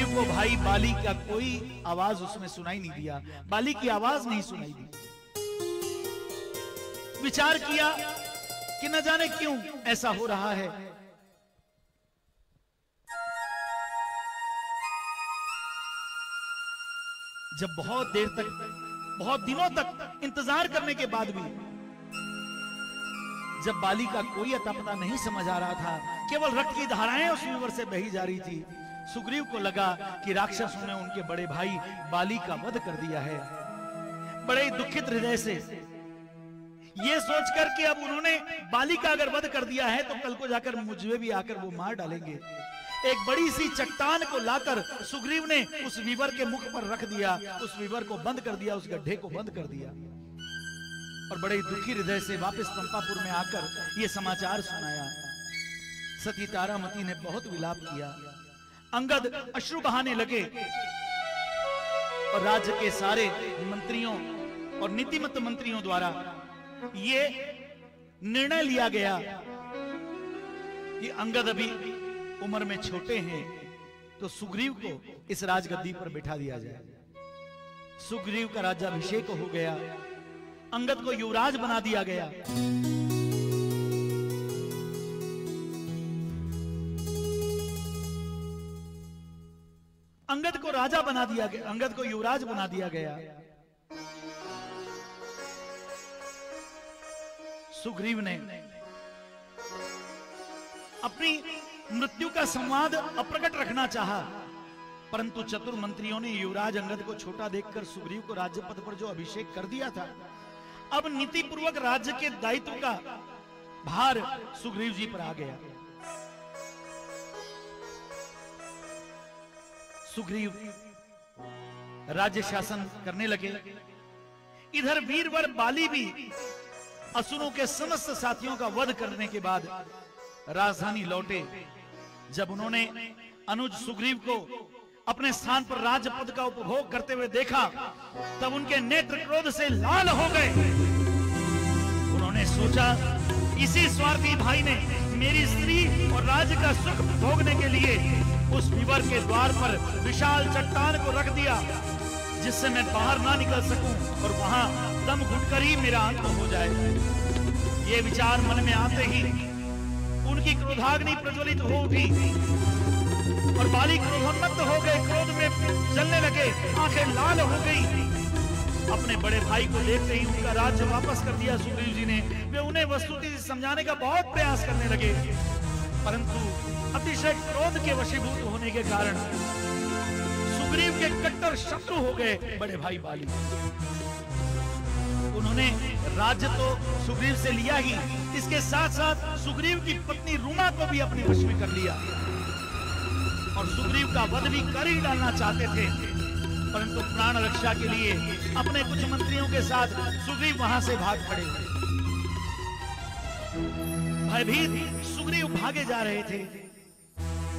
को भाई बाली का कोई आवाज उसमें सुनाई नहीं दिया। बाली की आवाज नहीं सुनाई दी। विचार किया कि न जाने क्यों ऐसा हो रहा है। जब बहुत देर तक, बहुत दिनों तक इंतजार करने के बाद भी जब बाली का कोई अता पता नहीं समझ आ रहा था, केवल रक्त की धाराएं उस विवर से बही जा रही थी, सुग्रीव को लगा कि राक्षसों ने उनके बड़े भाई बाली का वध कर दिया है। बड़े दुखित हृदय से ये सोचकर कि अब उन्होंने बाली का अगर वध कर दिया है तो कल को जाकर मुझे भी आकर वो मार डालेंगे, एक बड़ी सी चट्टान को लाकर सुग्रीव ने उस विवर के मुख पर रख दिया, उस विवर को बंद कर दिया, उस गड्ढे को बंद कर दिया और बड़े दुखी हृदय से वापस पंपापुर में आकर ये समाचार सुनाया। सती तारामती ने बहुत विलाप किया। अंगद अश्रु बहाने लगे और राज्य के सारे मंत्रियों और नीतिमत मंत्रियों द्वारा ये निर्णय लिया गया कि अंगद अभी उम्र में छोटे हैं, तो सुग्रीव को इस राजगद्दी पर बैठा दिया जाए। सुग्रीव का राज्याभिषेक हो गया, अंगद को युवराज बना दिया गया। अंगद को राजा बना दिया गया, अंगद को युवराज बना दिया गया। सुग्रीव ने अपनी मृत्यु का संवाद अप्रकट रखना चाहा, परंतु चतुर मंत्रियों ने युवराज अंगद को छोटा देखकर सुग्रीव को राज्य पद पर जो अभिषेक कर दिया था, अब नीतिपूर्वक राज्य के दायित्व का भार सुग्रीव जी पर आ गया। सुग्रीव राज्य शासन करने लगे। इधर वीरवर बाली भी असुरों के समस्त साथियों का वध करने के बाद राजधानी लौटे। जब उन्होंने अनुज सुग्रीव को अपने स्थान पर राज्य पद का उपभोग करते हुए देखा, तब उनके नेत्र क्रोध से लाल हो गए। उन्होंने सोचा, इसी स्वार्थी भाई ने मेरी स्त्री और राज्य का सुख भोगने के लिए उस विवर के द्वार पर विशाल चट्टान को रख दिया, जिससे मैं बाहर ना निकल सकूं और वहां दम घुटकर ही मेरा अंत हो जाए। ये विचार मन में आते ही उनकी क्रोधाग्नि प्रज्वलित हो उठी और बाली क्रोधोन्मत्त हो गए, क्रोध में जलने लगे, आंखें लाल हो गई। अपने बड़े भाई को देखते ही उनका राज्य वापस कर दिया सुग्रीव जी ने। वे उन्हें वस्तुतः समझाने का बहुत प्रयास करने लगे, परंतु अतिशय क्रोध के वशीभूत होने के कारण सुग्रीव के कट्टर शत्रु हो गए बड़े भाई बाली। उन्होंने राज्य तो सुग्रीव से लिया ही, इसके साथ साथ सुग्रीव की पत्नी रूमा को भी अपने वश में कर लिया और सुग्रीव का वध भी कर ही डालना चाहते थे, परंतु प्राण रक्षा के लिए अपने कुछ मंत्रियों के साथ सुग्रीव वहां से भाग पड़े। भयभीत सुग्रीव भागे जा रहे थे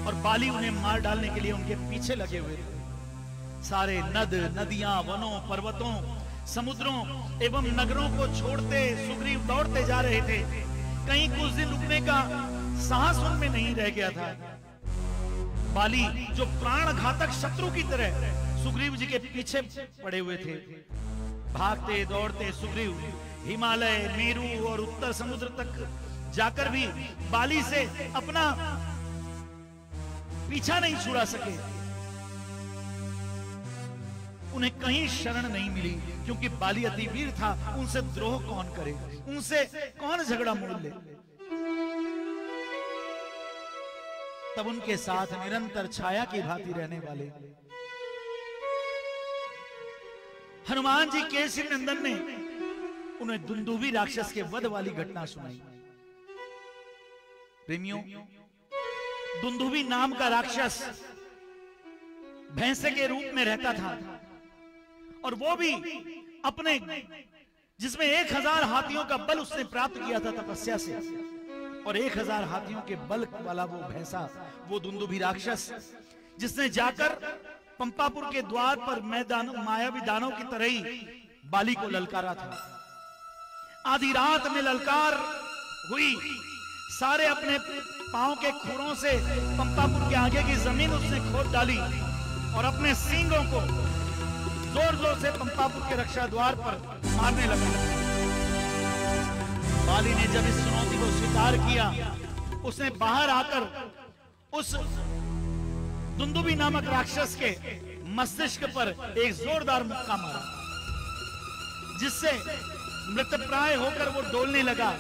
और बाली उन्हें मार डालने के लिए उनके पीछे लगे हुए थे। सारे नद नदियां, वनों, पर्वतों, समुद्रों एवं नगरों को छोड़ते सुग्रीव दौड़ते जा रहे थे। कहीं कुछ दिन रुकने का साहस उनमें नहीं रह गया था। बाली जो प्राण घातक शत्रु की तरह सुग्रीव जी के पीछे पड़े हुए थे, भागते दौड़ते सुग्रीव हिमालय, मेरू और उत्तर समुद्र तक जाकर भी बाली से अपना पीछा नहीं छुड़ा सके। उन्हें कहीं शरण नहीं मिली, क्योंकि बाली अति वीर था। उनसे द्रोह कौन करे, उनसे कौन झगड़ा मोल ले। तब उनके साथ निरंतर छाया की भांति रहने वाले हनुमान जी केसरी नंदन ने उन्हें दुंदुभी राक्षस के वध वाली घटना सुनाई। प्रेमियों, दुंदुभी नाम का राक्षस भैंसे के रूप में रहता था और वो भी अपने जिसमें 1000 हाथियों का बल उसने प्राप्त किया था तपस्या से, और 1000 हाथियों के बल वाला वो भैंसा, वो दुंदुभी राक्षस जिसने जाकर पंपापुर के द्वार पर मायावी दानव की तरह ही बाली को ललकारा था। आधी रात में ललकार हुई, सारे अपने पांव के खुरों से पंपापुर के आगे की जमीन उसने खोद डाली और अपने सींगों को जोर जोर से पंपापुर के रक्षा द्वार पर मारने लगा। बाली ने जब इस चुनौती को स्वीकार किया, उसने बाहर आकर उस दुंदुभी नामक राक्षस के मस्तिष्क पर एक जोरदार मुक्का मारा, जिससे मृतप्राय होकर वो डोलने लगा।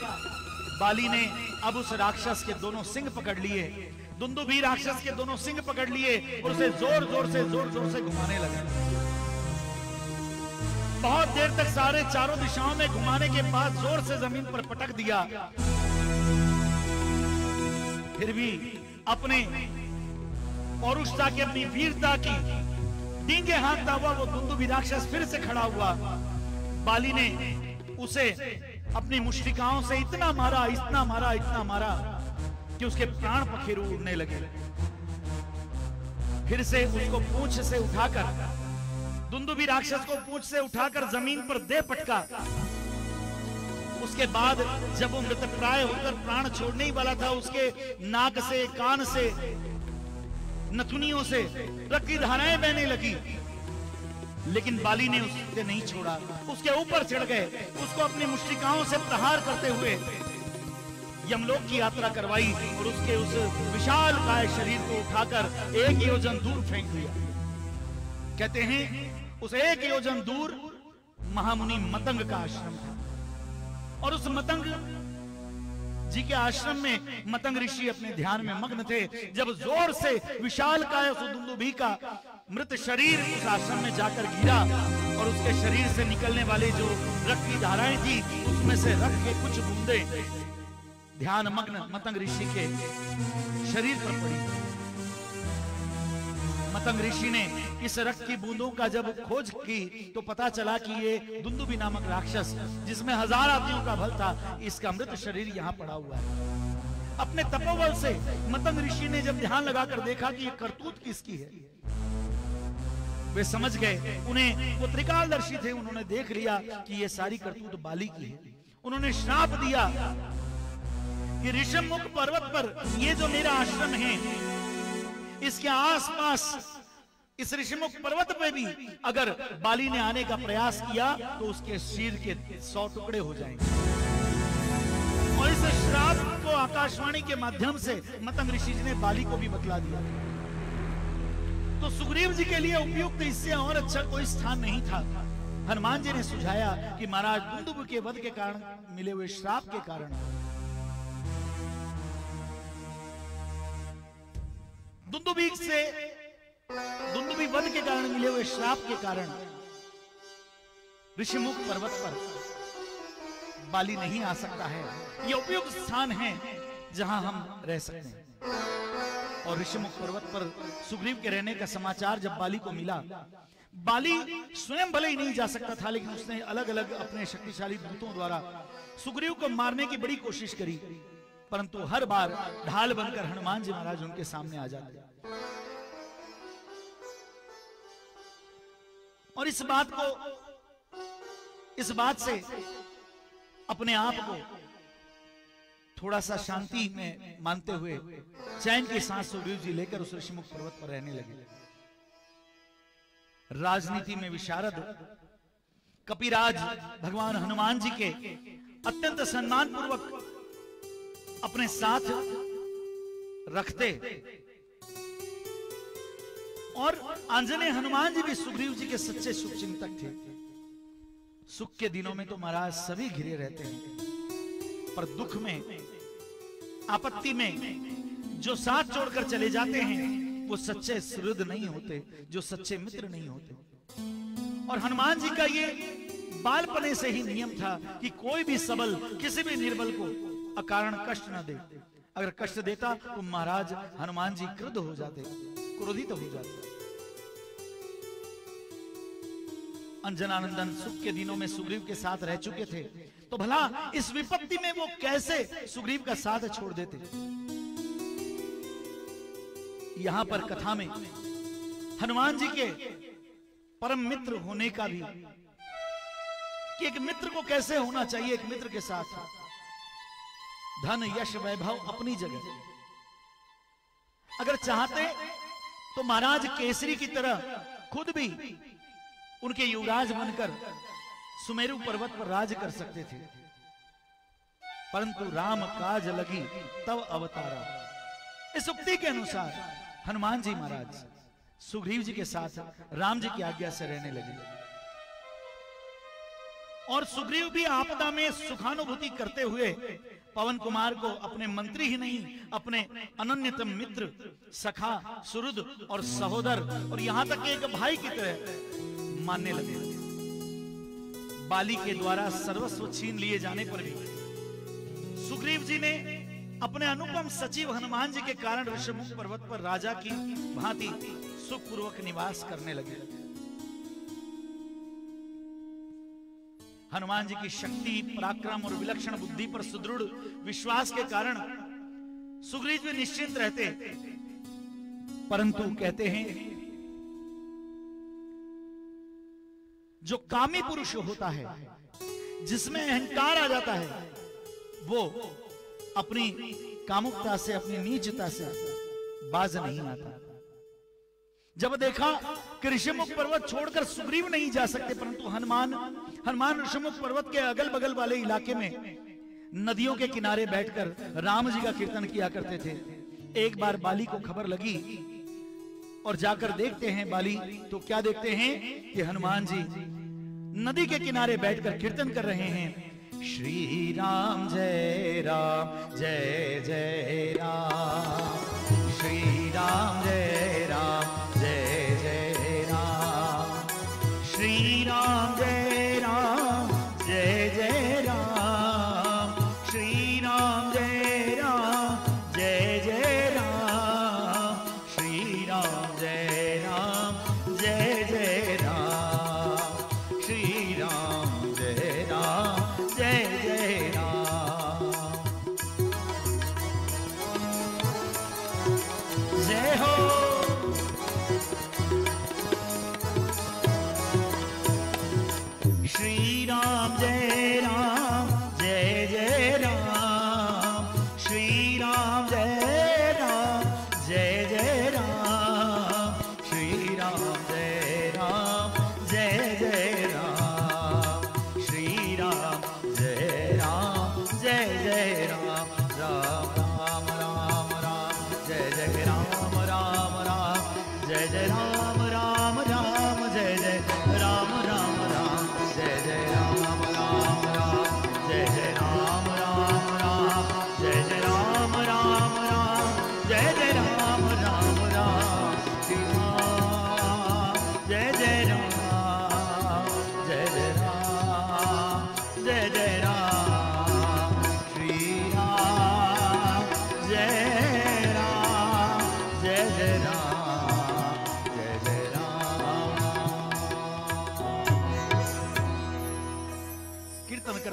बाली ने अब उस राक्षस के दोनों सिंग पकड़ लिए, दुंदुभी राक्षस के दोनों सिंग पकड़ लिए और उसे जोर जोर से घुमाने लगा। बहुत देर तक सारे चारों दिशाओं में घुमाने के बाद जोर से जमीन पर पटक दिया। फिर भी अपने पौरुषता की, अपनी वीरता की डींगे हाँकता हुआ वो दुंदुभी राक्षस फिर से खड़ा हुआ। बाली ने उसे अपनी मुष्टिकाओं से इतना मारा कि उसके प्राण पखेरु उड़ने लगे। फिर से उसको पूंछ से उठाकर, दुंदुभी राक्षस को पूंछ से उठाकर जमीन पर दे पटका। उसके बाद जब वो मृतप्राय होकर प्राण छोड़ने ही वाला था, उसके नाक से, कान से, नथुनियों से रक्त की धाराएं बहने लगी, लेकिन बाली ने उसे नहीं छोड़ा। उसके ऊपर चढ़ गए, उसको अपनी मुष्टिकाओं से प्रहार करते हुए यमलोक की यात्रा करवाई और उसके उस विशाल काय शरीर को उठाकर 1 योजन दूर फेंक दिया। कहते हैं उस 1 योजन दूर महामुनि मतंग का आश्रम था और उस मतंग जी के आश्रम में मतंग ऋषि अपने ध्यान में मग्न थे। जब जोर से विशाल काय दुंदुभी का मृत शरीर उस आश्रम में जाकर गिरा और उसके शरीर से निकलने वाली जो रक्त की धाराएं थी, उसमें से रक्त के कुछ बूंदे ध्यान मग्न मतंग ऋषि के शरीर पर पड़ी। मतंग ऋषि ने इस रक्त की बूंदों का जब खोज की तो पता चला कि ये दुंदुभी नामक राक्षस, जिसमें 1000 हाथियों का बल था, इसका मृत शरीर यहाँ पड़ा हुआ है। अपने तपोबल से मतंग ऋषि ने जब ध्यान लगाकर देखा कि ये करतूत किसकी है, वे समझ गए। उन्हें वो त्रिकालदर्शी थे, उन्होंने देख लिया कि ये सारी करतूत बाली की है। उन्होंने श्राप दिया कि ऋषमुख पर्वत पर ये जो मेरा आश्रम है, इसके आसपास इस ऋषिमुख पर्वत पे भी अगर बाली ने आने का प्रयास किया तो उसके शरीर के 100 टुकड़े हो जाएंगे। और इस श्राप को आकाशवाणी के माध्यम से मतंग ऋषि जी ने बाली को भी बतला दिया। तो सुग्रीव जी के लिए उपयुक्त इससे और अच्छा कोई स्थान नहीं था। हनुमान जी ने सुझाया कि महाराज दुंदुभ के वध के कारण मिले हुए श्राप के कारण, दुंदुभी वध के कारण मिले हुए श्राप के कारण ऋषिमुख पर्वत पर बाली नहीं आ सकता है। यह उपयुक्त स्थान है जहां हम रह सकते हैं। और ऋषिमुख पर्वत पर सुग्रीव के रहने का समाचार जब बाली को मिला, बाली स्वयं भले ही नहीं जा सकता था, लेकिन उसने अलग अलग अपने शक्तिशाली दूतों द्वारा सुग्रीव को मारने की बड़ी कोशिश करी, परंतु हर बार ढाल बनकर हनुमान जी महाराज उनके सामने आ जाते। और इस बात से अपने आप को थोड़ा सा शांति में मानते हुए चैन की सांस सुग्रीव जी लेकर उस ऋषिमुख पर्वत पर रहने लगे। राजनीति में विशारद कपिराज भगवान हनुमान जी के अत्यंत सम्मान पूर्वक अपने साथ रखते, और आंजनेय हनुमान जी भी सुग्रीव जी के सच्चे शुभचिंतक थे। सुख के दिनों में तो महाराज सभी घिरे रहते हैं, पर दुख में, आपत्ति में जो साथ छोड़कर चले जाते हैं वो सच्चे सुहृद नहीं होते, जो सच्चे मित्र नहीं होते। और हनुमान जी का ये बालपने से ही नियम था कि कोई भी सबल किसी भी निर्बल को अकारण कष्ट न दे। अगर कष्ट देता तो महाराज हनुमान जी क्रुद्ध हो जाते, क्रोधित हो जाते। अंजनानंदन सुख के दिनों में सुग्रीव के साथ रह चुके थे, तो भला इस विपत्ति में वो कैसे सुग्रीव का साथ छोड़ देते। यहां पर कथा में हनुमान जी के परम मित्र होने का भी, कि एक मित्र को कैसे होना चाहिए, एक मित्र के साथ धन यश वैभव अपनी जगह, अगर चाहते तो महाराज केसरी की तरह खुद भी उनके युवराज बनकर सुमेरु पर्वत पर राज कर सकते थे, परंतु राम काज लगी तब अवतारा। इस उक्ति के अनुसार हनुमान जी महाराज सुग्रीव जी के साथ राम जी की आज्ञा से रहने लगे, और सुग्रीव भी आपदा में सुखानुभूति करते हुए पवन कुमार को अपने मंत्री ही नहीं, अपने अनन्यतम मित्र, सखा, सुहृद और सहोदर, और यहां तक एक भाई की तरह मानने लगे। बाली के द्वारा सर्वस्व छीन लिए जाने पर भी सुग्रीव जी ने अपने अनुपम सचिव हनुमान जी के कारण ऋषिमुख पर्वत पर राजा की भांति सुखपूर्वक निवास करने लगे। हनुमान जी की शक्ति, पराक्रम और विलक्षण बुद्धि पर सुदृढ़ विश्वास के कारण सुग्रीव जी निश्चिंत रहते, परंतु कहते हैं जो कामी पुरुष होता है, जिसमें अहंकार आ जाता है, वो अपनी कामुकता से, अपनी नीचता से बाज नहीं आता। जब देखा कि ऋषिमुख पर्वत छोड़कर सुग्रीव नहीं जा सकते, परंतु हनुमान ऋषिमुख पर्वत के अगल बगल वाले इलाके में नदियों के किनारे बैठकर राम जी का कीर्तन किया करते थे। एक बार बाली को खबर लगी और जाकर देखते हैं बाली, तो क्या देखते हैं कि हनुमान जी नदी के किनारे बैठकर कीर्तन कर रहे हैं। श्री राम जय जय राम, श्री राम जय जय राम, श्री राम जय जय राम, श्री राम जय जय राम, श्री राम जय जय राम, श्री राम जय जय राम। जय हो।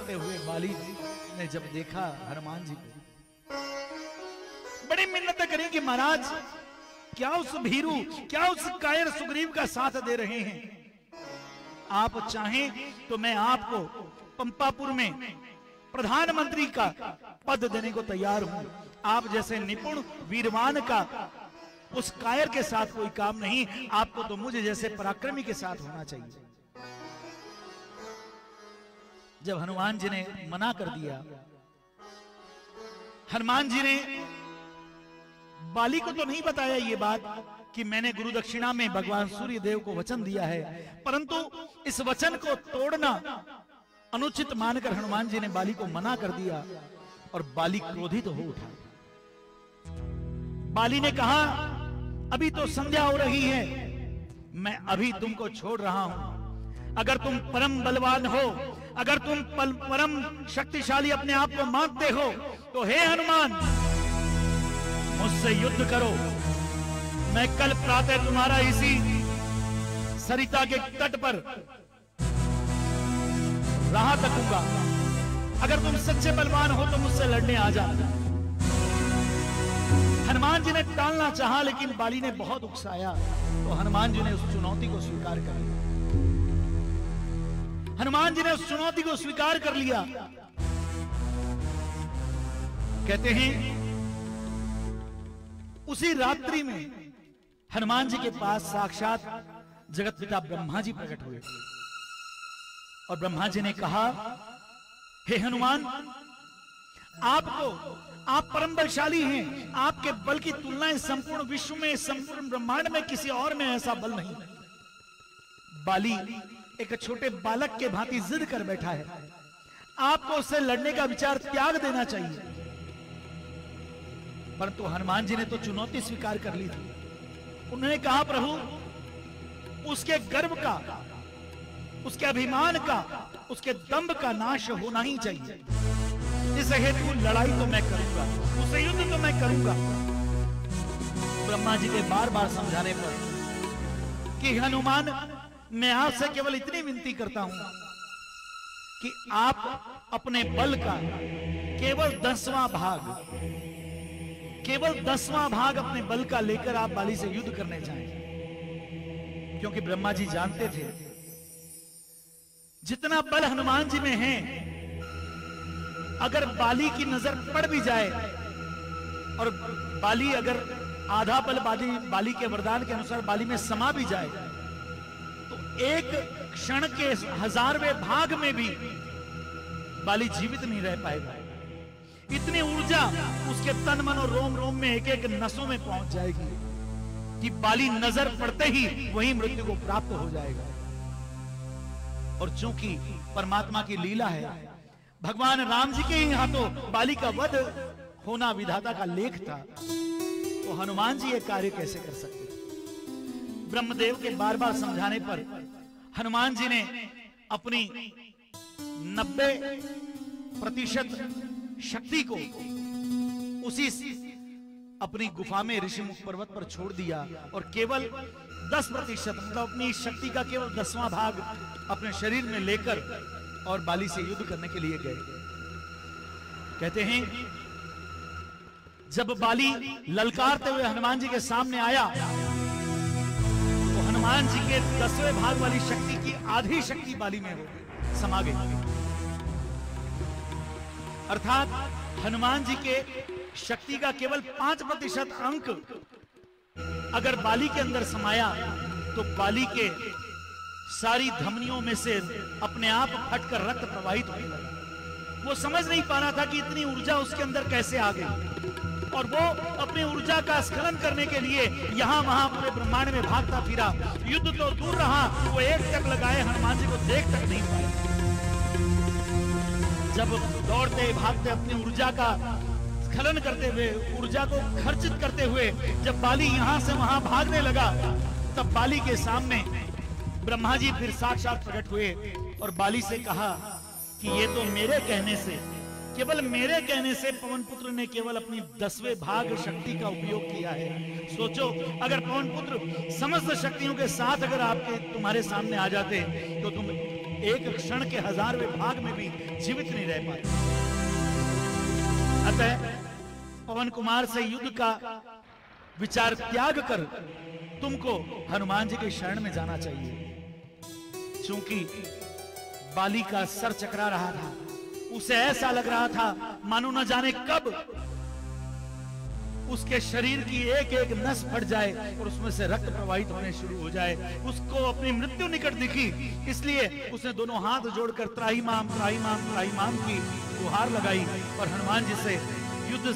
करते हुए बाली ने जब देखा हनुमान जी को, बड़ी मिन्नत करी कि महाराज क्या उस भीरू, क्या उस कायर सुग्रीव का साथ दे रहे हैं? आप चाहें तो मैं आपको पंपापुर में प्रधानमंत्री का पद देने को तैयार हूं। आप जैसे निपुण वीरवान का उस कायर के साथ कोई काम नहीं, आपको तो मुझे जैसे पराक्रमी के साथ होना चाहिए। जब हनुमान जी ने मना कर दिया, हनुमान जी ने बाली को तो नहीं बताया ये बात कि मैंने गुरु दक्षिणा में भगवान सूर्य देव को वचन दिया है, परंतु इस वचन को तोड़ना अनुचित मानकर हनुमान जी ने बाली को मना कर दिया और बाली क्रोधित हो उठा। बाली ने कहा, अभी तो संध्या हो रही है, मैं अभी तुमको छोड़ रहा हूं। अगर तुम परम बलवान हो, अगर तुम परम शक्तिशाली अपने आप को मानते हो, तो हे हनुमान मुझसे युद्ध करो। मैं कल प्रातः तुम्हारा इसी सरिता के तट पर राह तकूंगा। अगर तुम सच्चे बलवान हो तो मुझसे लड़ने आ जाओ। हनुमान जी ने टालना चाहा, लेकिन बाली ने बहुत उकसाया, तो हनुमान जी ने उस चुनौती को स्वीकार कर लिया। हनुमान जी ने उस चुनौती को स्वीकार कर लिया। कहते हैं उसी रात्रि में हनुमान जी के पास साक्षात जगत पिता ब्रह्मा जी प्रकट हुए और ब्रह्मा जी ने कहा, हे हनुमान, आप परम बलशाली हैं। आपके बल की तुलना इस संपूर्ण विश्व में, संपूर्ण ब्रह्मांड में किसी और में ऐसा बल नहीं। बाली एक छोटे बालक के भांति जिद कर बैठा है, आपको उससे लड़ने का विचार त्याग देना चाहिए। परंतु हनुमान जी ने तो चुनौती स्वीकार कर ली थी। उन्होंने कहा, प्रभु उसके गर्व का, उसके अभिमान का, उसके दंभ का नाश होना ही चाहिए। इस हेतु लड़ाई तो मैं करूंगा, उससे युद्ध तो मैं करूंगा। ब्रह्मा जी के बार बार समझाने पर कि हनुमान, मैं आपसे केवल इतनी विनती करता हूं कि आप अपने बल का केवल 10वां भाग अपने बल का लेकर आप बाली से युद्ध करने जाएं। क्योंकि ब्रह्मा जी जानते थे जितना बल हनुमान जी में है, अगर बाली की नजर पड़ भी जाए और बाली अगर आधा बल बाली के वरदान के अनुसार बाली में समा भी जाए, तो एक क्षण के 1000वें भाग में भी बाली जीवित नहीं रह पाएगा। इतनी ऊर्जा उसके तन मन और रोम रोम में, एक एक नसों में पहुंच जाएगी कि बाली नजर पड़ते ही वही मृत्यु को प्राप्त हो जाएगा। और चूंकि परमात्मा की लीला है, भगवान राम जी के ही हाथों बाली का वध होना विधाता का लेख था, तो हनुमान जी ये कार्य कैसे कर सकते थे? ब्रह्मदेव के बार बार समझाने पर हनुमान जी ने अपनी 90% शक्ति को उसी अपनी गुफा में ऋषिमुख पर्वत पर छोड़ दिया और केवल 10% मतलब अपनी शक्ति का केवल 10वां भाग अपने शरीर में लेकर और बाली से युद्ध करने के लिए गए। कहते हैं जब बाली ललकारते हुए हनुमान जी के सामने आया, तो हनुमान जी के 10वें भाग वाली शक्ति की आधी शक्ति बाली में समा गई। अर्थात हनुमान जी के शक्ति का केवल 5% अंक अगर बाली के अंदर समाया, तो बाली के सारी धमनियों में से अपने आप फटकर रक्त प्रवाहित होने लगा। वो समझ नहीं पा रहा था कि इतनी ऊर्जा उसके अंदर कैसे आ गई, और वो अपनी ऊर्जा का स्खलन करने के लिए यहां वहां पूरे ब्रह्मांड में भागता फिरा। युद्ध तो दूर रहा, वो एक टक लगाए हनुमान जी को देख तक नहीं पाए। जब दौड़ते भागते अपनी ऊर्जा का स्खलन करते हुए, ऊर्जा को खर्चित करते हुए जब बाली यहां से वहां भागने लगा, तब बाली के सामने ब्रह्मा जी फिर साक्षात प्रकट हुए और बाली से कहा कि ये तो मेरे कहने से, केवल मेरे कहने से पवन पुत्र ने केवल अपनी 10वें भाग शक्ति का उपयोग किया है। सोचो, अगर पवन पुत्र समस्त शक्तियों के साथ अगर तुम्हारे सामने आ जाते, तो तुम एक क्षण के 1000वें भाग में भी जीवित नहीं रह पाते। अतः पवन कुमार से युद्ध का विचार त्याग कर तुमको हनुमान जी के शरण में जाना चाहिए। क्योंकि बाली का सर चकरा रहा था, उसे ऐसा लग रहा था मानो न जाने कब उसके शरीर की एक एक नस फट जाए और उसमें से रक्त प्रवाहित होने शुरू हो जाए। उसको अपनी मृत्यु निकट दिखी, इसलिए उसने दोनों हाथ जोड़कर त्राहिमाम त्राहिमाम त्राहिमाम की गुहार लगाई और हनुमान जी से युद्ध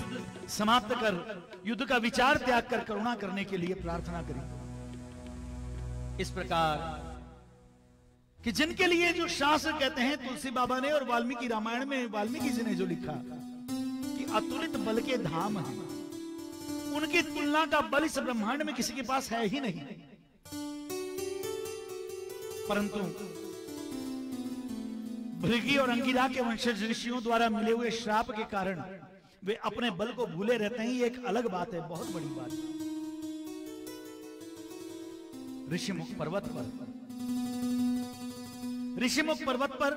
समाप्त कर, युद्ध का विचार त्याग कर करुणा करने के लिए प्रार्थना करी। इस प्रकार कि जिनके लिए जो शास्त्र कहते हैं, तुलसी बाबा ने और वाल्मीकि रामायण में वाल्मीकि जी ने जो लिखा कि अतुलित बल के धाम है, उनकी तुलना का बल इस ब्रह्मांड में किसी के पास है ही नहीं। परंतु भृगि और अंगिरा के वंशज ऋषियों द्वारा मिले हुए श्राप के कारण वे अपने बल को भूले रहते हैं। ये एक अलग बात है, बहुत बड़ी बात है। ऋषिमुख पर्वत पर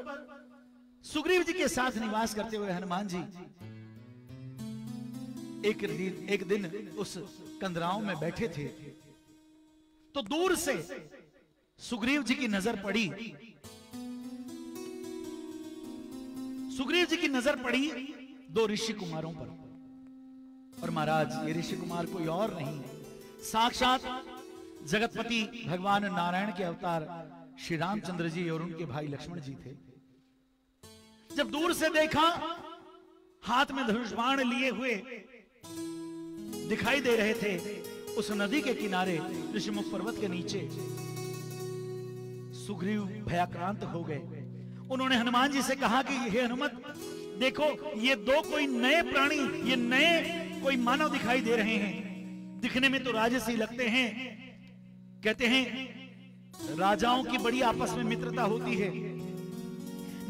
सुग्रीव जी के साथ निवास करते हुए हनुमान जी एक दिन उस कंदराओं में बैठे थे, तो दूर से सुग्रीव जी की नजर पड़ी। सुग्रीव जी की नजर पड़ी दो ऋषि कुमारों पर, और महाराज ये ऋषि कुमार कोई और नहीं, साक्षात जगतपति भगवान नारायण के अवतार श्री रामचंद्र जी और उनके भाई लक्ष्मण जी थे। जब दूर से देखा, हाथ में धनुष बाण लिए हुए दिखाई दे रहे थे, उस नदी के किनारे ऋषिमुख पर्वत के नीचे सुग्रीव भयाक्रांत हो गए। उन्होंने हनुमान जी से कहा कि हे हनुमत, देखो ये दो कोई नए प्राणी, ये नए कोई मानव दिखाई दे रहे हैं, दिखने में तो राजसी लगते हैं। कहते हैं राजाओं की बड़ी आपस में मित्रता होती है,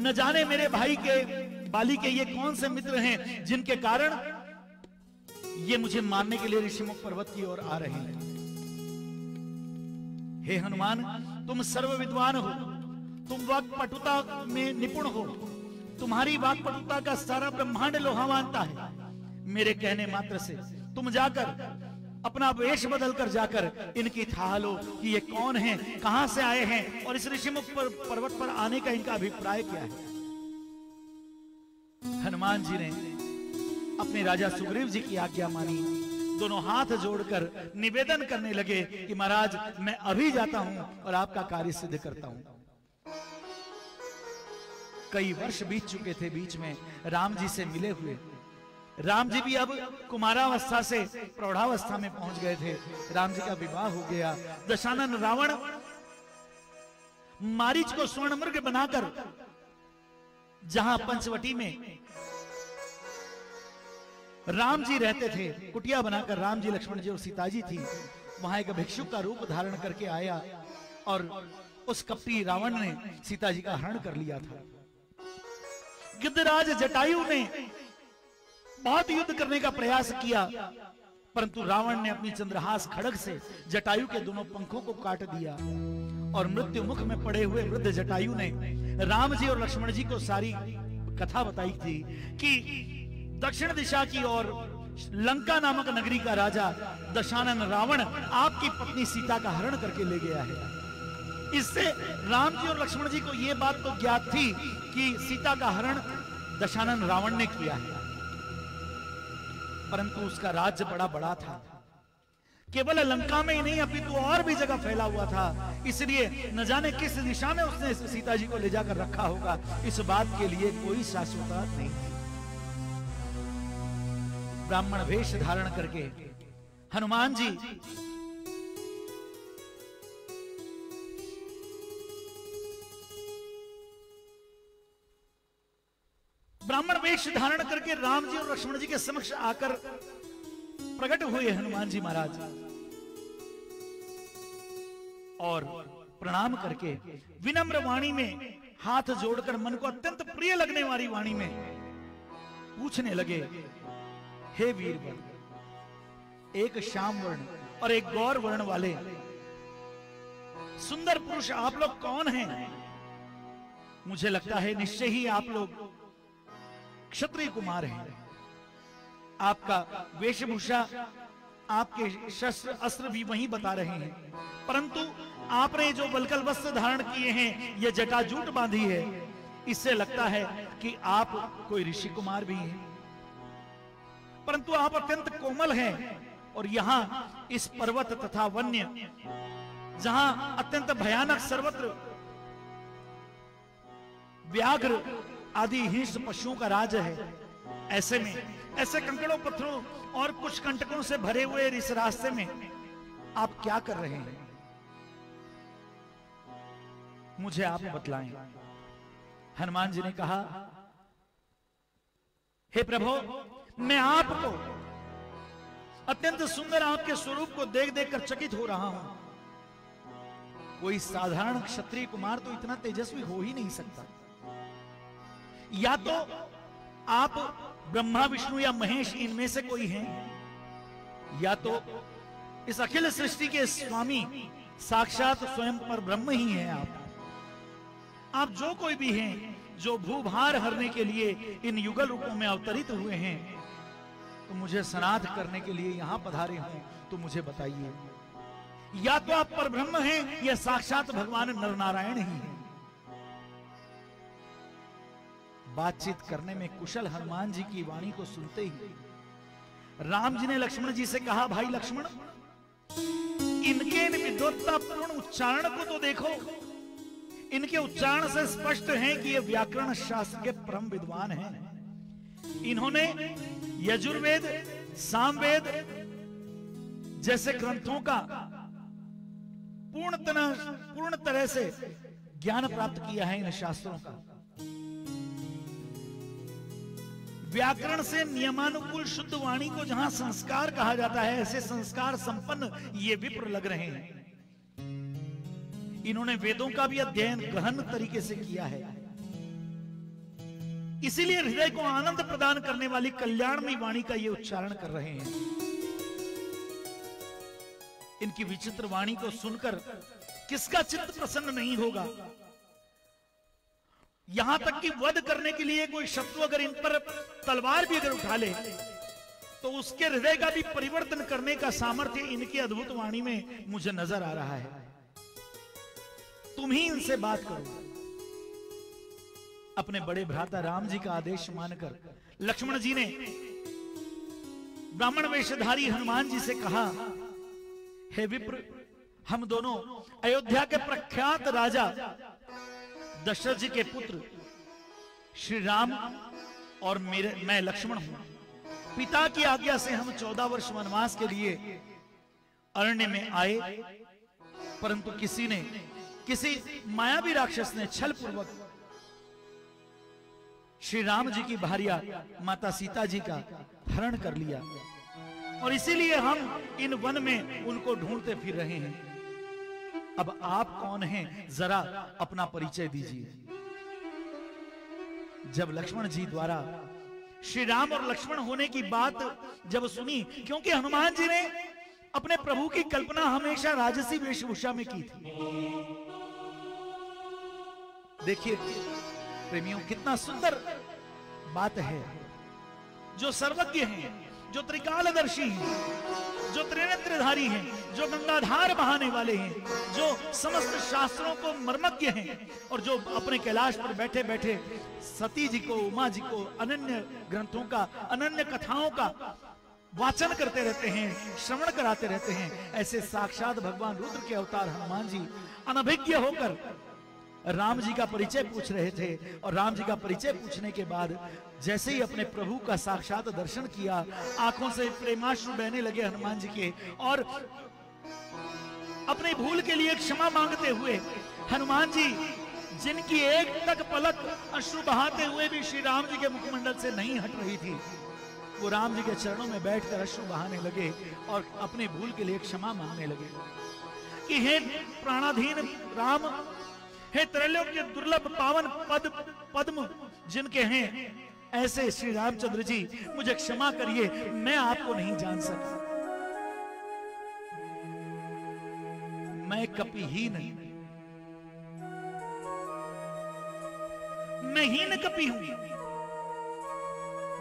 न जाने मेरे भाई के बाली के ये कौन से मित्र हैं जिनके कारण ये मुझे मारने के लिए ऋषिमुख पर्वत की ओर आ रहे हैं। हे हनुमान, तुम सर्व विद्वान हो, तुम वाक्पटुता में निपुण हो, तुम्हारी वाक्पटुता का सारा ब्रह्मांड लोहा मानता है। मेरे कहने मात्र से तुम जाकर अपना वेश बदलकर जाकर इनकी थाह लो कि ये कौन हैं, कहां से आए हैं और इस ऋषिमुख पर्वत पर आने का इनका अभिप्राय क्या है। हनुमान जी ने अपने राजा सुग्रीव जी की आज्ञा मानी, दोनों हाथ जोड़कर निवेदन करने लगे कि महाराज मैं अभी जाता हूं और आपका कार्य सिद्ध करता हूं। कई वर्ष बीत चुके थे, बीच में राम जी से मिले हुए। राम जी भी अब कुमारावस्था से प्रौढ़ावस्था में पहुंच गए थे। राम जी का विवाह हो गया। दशानन रावण मारीच को स्वर्ण मृग बनाकर जहां पंचवटी में राम जी रहते थे, कुटिया बनाकर राम जी, लक्ष्मण जी और सीता जी थी, वहां एक भिक्षुक का रूप धारण करके आया और उस कपटी रावण ने सीता जी का हरण कर लिया था। गिद्धराज जटायु ने बहुत युद्ध करने का प्रयास किया, परंतु रावण ने अपनी चंद्रहास खड्ग से जटायु के दोनों पंखों को काट दिया और मृत्यु मुख में पड़े हुए वृद्ध जटायु ने राम जी और लक्ष्मण जी को सारी कथा बताई थी कि दक्षिण दिशा की ओर लंका नामक नगरी का राजा दशानन रावण आपकी पत्नी सीता का हरण करके ले गया है। इससे राम जी और लक्ष्मण जी को यह बात तो ज्ञात थी कि सीता का हरण दशानन रावण ने किया है, परंतु उसका राज्य बड़ा था, केवल लंका में ही नहीं अपितु और भी जगह फैला हुआ था। इसलिए न जाने किस दिशा में उसने सीता जी को ले जाकर रखा होगा, इस बात के लिए कोई शाश्वतता नहीं थी। ब्राह्मण वेश धारण करके हनुमान जी ब्राह्मण वेश धारण करके राम जी और लक्ष्मण जी के समक्ष आकर प्रकट हुए हनुमान जी महाराज, और प्रणाम करके विनम्र वाणी में हाथ जोड़कर मन को अत्यंत प्रिय लगने वाली वाणी में पूछने लगे, हे वीरवर, एक श्याम वर्ण और एक गौर वर्ण वाले सुंदर पुरुष आप लोग कौन हैं? मुझे लगता है निश्चय ही आप लोग क्षत्रिय कुमार हैं। आपका वेशभूषा, आपके शस्त्र अस्त्र भी वही बता रहे हैं, परंतु आपने जो बलकल वस्त्र धारण किए हैं, यह जटाजूट बांधी है, इससे लगता है कि आप कोई ऋषि कुमार भी हैं। परंतु आप अत्यंत कोमल हैं, और यहां इस पर्वत तथा वन्य, जहां अत्यंत भयानक सर्वत्र व्याघ्र आदि हिंस्र पशुओं का राज है, ऐसे में ऐसे कंकड़ों पत्थरों और कुछ कंटकों से भरे हुए इस रास्ते में आप क्या कर रहे हैं? मुझे आप बतलाएं। हनुमान जी ने कहा, हे प्रभु, मैं आपको अत्यंत सुंदर आपके स्वरूप को देख देख कर चकित हो रहा हूं। कोई साधारण क्षत्रिय कुमार तो इतना तेजस्वी हो ही नहीं सकता। या तो आप ब्रह्मा विष्णु या महेश इनमें से कोई हैं, या तो इस अखिल सृष्टि के स्वामी साक्षात स्वयं पर ब्रह्म ही हैं। आप जो कोई भी हैं, जो भूभार हरने के लिए इन युगल रूपों में अवतरित हुए हैं, तो मुझे सनाथ करने के लिए यहां पधारे हों तो मुझे बताइए। या तो आप पर ब्रह्म हैं, या साक्षात भगवान नरनारायण ही हैं। बातचीत करने में कुशल हनुमान जी की वाणी को सुनते ही राम जी ने लक्ष्मण जी से कहा, भाई लक्ष्मण, इनके विद्वत्तापूर्ण उच्चारण को तो देखो। इनके उच्चारण से स्पष्ट है कि ये व्याकरण शास्त्र के परम विद्वान हैं। इन्होंने यजुर्वेद, सामवेद जैसे ग्रंथों का पूर्ण तरह से ज्ञान प्राप्त किया है। इन शास्त्रों का व्याकरण से नियमानुकूल शुद्ध वाणी को जहां संस्कार कहा जाता है, ऐसे संस्कार संपन्न ये विप्र लग रहे हैं। इन्होंने वेदों का भी अध्ययन गहन तरीके से किया है, इसीलिए हृदय को आनंद प्रदान करने वाली कल्याणमयी वाणी का ये उच्चारण कर रहे हैं। इनकी विचित्र वाणी को सुनकर किसका चित्त प्रसन्न नहीं होगा? यहां तक कि वध करने के लिए कोई शत्रु अगर इन पर तलवार भी अगर उठा ले, तो उसके हृदय का भी परिवर्तन करने का सामर्थ्य इनकी अद्भुत वाणी में मुझे नजर आ रहा है। तुम ही इनसे बात करो। अपने बड़े भ्राता राम जी का आदेश मानकर लक्ष्मण जी ने ब्राह्मण वेशधारी हनुमान जी से कहा, हे विप्र, हम दोनों अयोध्या के प्रख्यात राजा दशरथ जी के पुत्र श्री राम और मैं लक्ष्मण हूं। पिता की आज्ञा से हम 14 वर्ष वनवास के लिए अरण्य में आए, परंतु किसी मायावी राक्षस ने छल पूर्वक श्री राम जी की भार्या माता सीता जी का हरण कर लिया, और इसीलिए हम इन वन में उनको ढूंढते फिर रहे हैं। अब आप कौन हैं, जरा अपना परिचय दीजिए। जब लक्ष्मण जी द्वारा श्री राम और लक्ष्मण होने की बात जब सुनी, क्योंकि हनुमान जी ने अपने प्रभु की कल्पना हमेशा राजसी वेशभूषा में की थी। देखिए प्रेमियों, कितना सुंदर बात है। जो सर्वज्ञ हैं, जो त्रिकालदर्शी हैं, जो त्रिनेत्रधारी हैं, जो गंगाधार बहाने वाले हैं, जो समस्त शास्त्रों को मर्मज्ञ हैं, और जो अपने कैलाश पर बैठे बैठे सती जी को, उमा जी को अनन्य ग्रंथों का, अनन्य कथाओं का वाचन करते रहते हैं, श्रवण कराते रहते हैं, ऐसे साक्षात भगवान रुद्र के अवतार हनुमान जी अनभिज्ञ होकर राम जी का परिचय पूछ रहे थे। और राम जी का परिचय पूछने के बाद जैसे ही अपने प्रभु का साक्षात दर्शन किया, आंखों से प्रेमाश्रु बहने लगे हनुमान जी के, और अपने भूल के लिए क्षमा मांगते हुए हनुमान जी, जिनकी एक तक पलक अश्रु बहाते हुए भी श्री राम जी के मुखमंडल से नहीं हट रही थी, वो राम जी के चरणों में बैठकर अश्रु बहाने लगे और अपने भूल के लिए क्षमा मांगने लगे कि हे प्राणाधीन राम, हे त्रैलोक्य के दुर्लभ पावन पद्म जिनके हैं, ऐसे श्री रामचंद्र जी मुझे क्षमा करिए, मैं आपको नहीं जान सका। मैं कपिहीन मैं हीन कपि हूं।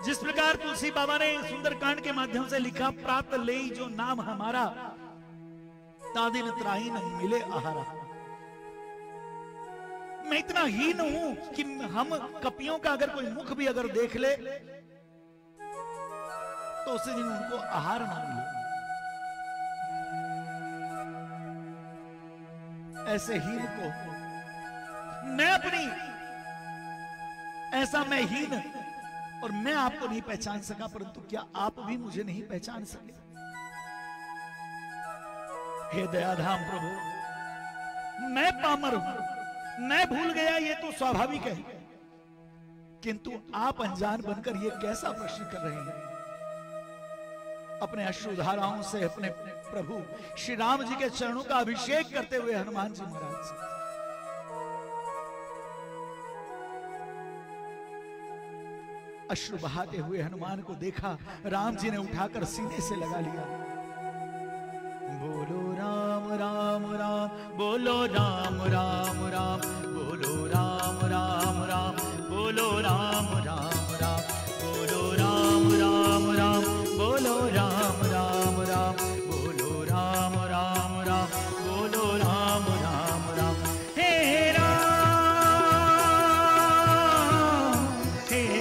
जिस प्रकार तुलसी बाबा ने सुंदरकांड के माध्यम से लिखा, प्रात ले जो नाम हमारा, तादिन त्राही न मिले आहारा। मैं इतना हीन हूं कि हम कपियों का अगर कोई मुख भी अगर देख ले तो उस दिन उनको आहार ना मिले। ऐसे हीन को मैं अपनी, ऐसा मैं हीन और मैं आपको नहीं पहचान सका, परंतु क्या आप भी मुझे नहीं पहचान सके? हे दयाधाम प्रभु, मैं पामर हूं, मैं भूल गया, ये तो स्वाभाविक है, किंतु आप अनजान बनकर ये कैसा प्रश्न कर रहे हैं? अपने अश्रुधाराओं से अपने प्रभु श्री राम जी के चरणों का अभिषेक करते हुए हनुमान जी महाराज से अश्रु बहाते हुए हनुमान को देखा, राम जी ने उठाकर सीने से लगा लिया। बोलो राम राम राम, बोलो राम राम राम, बोलो राम राम राम, बोलो राम राम राम, बोलो राम राम राम, बोलो राम राम राम, बोलो राम राम राम, बोलो राम राम राम। हे राम, हे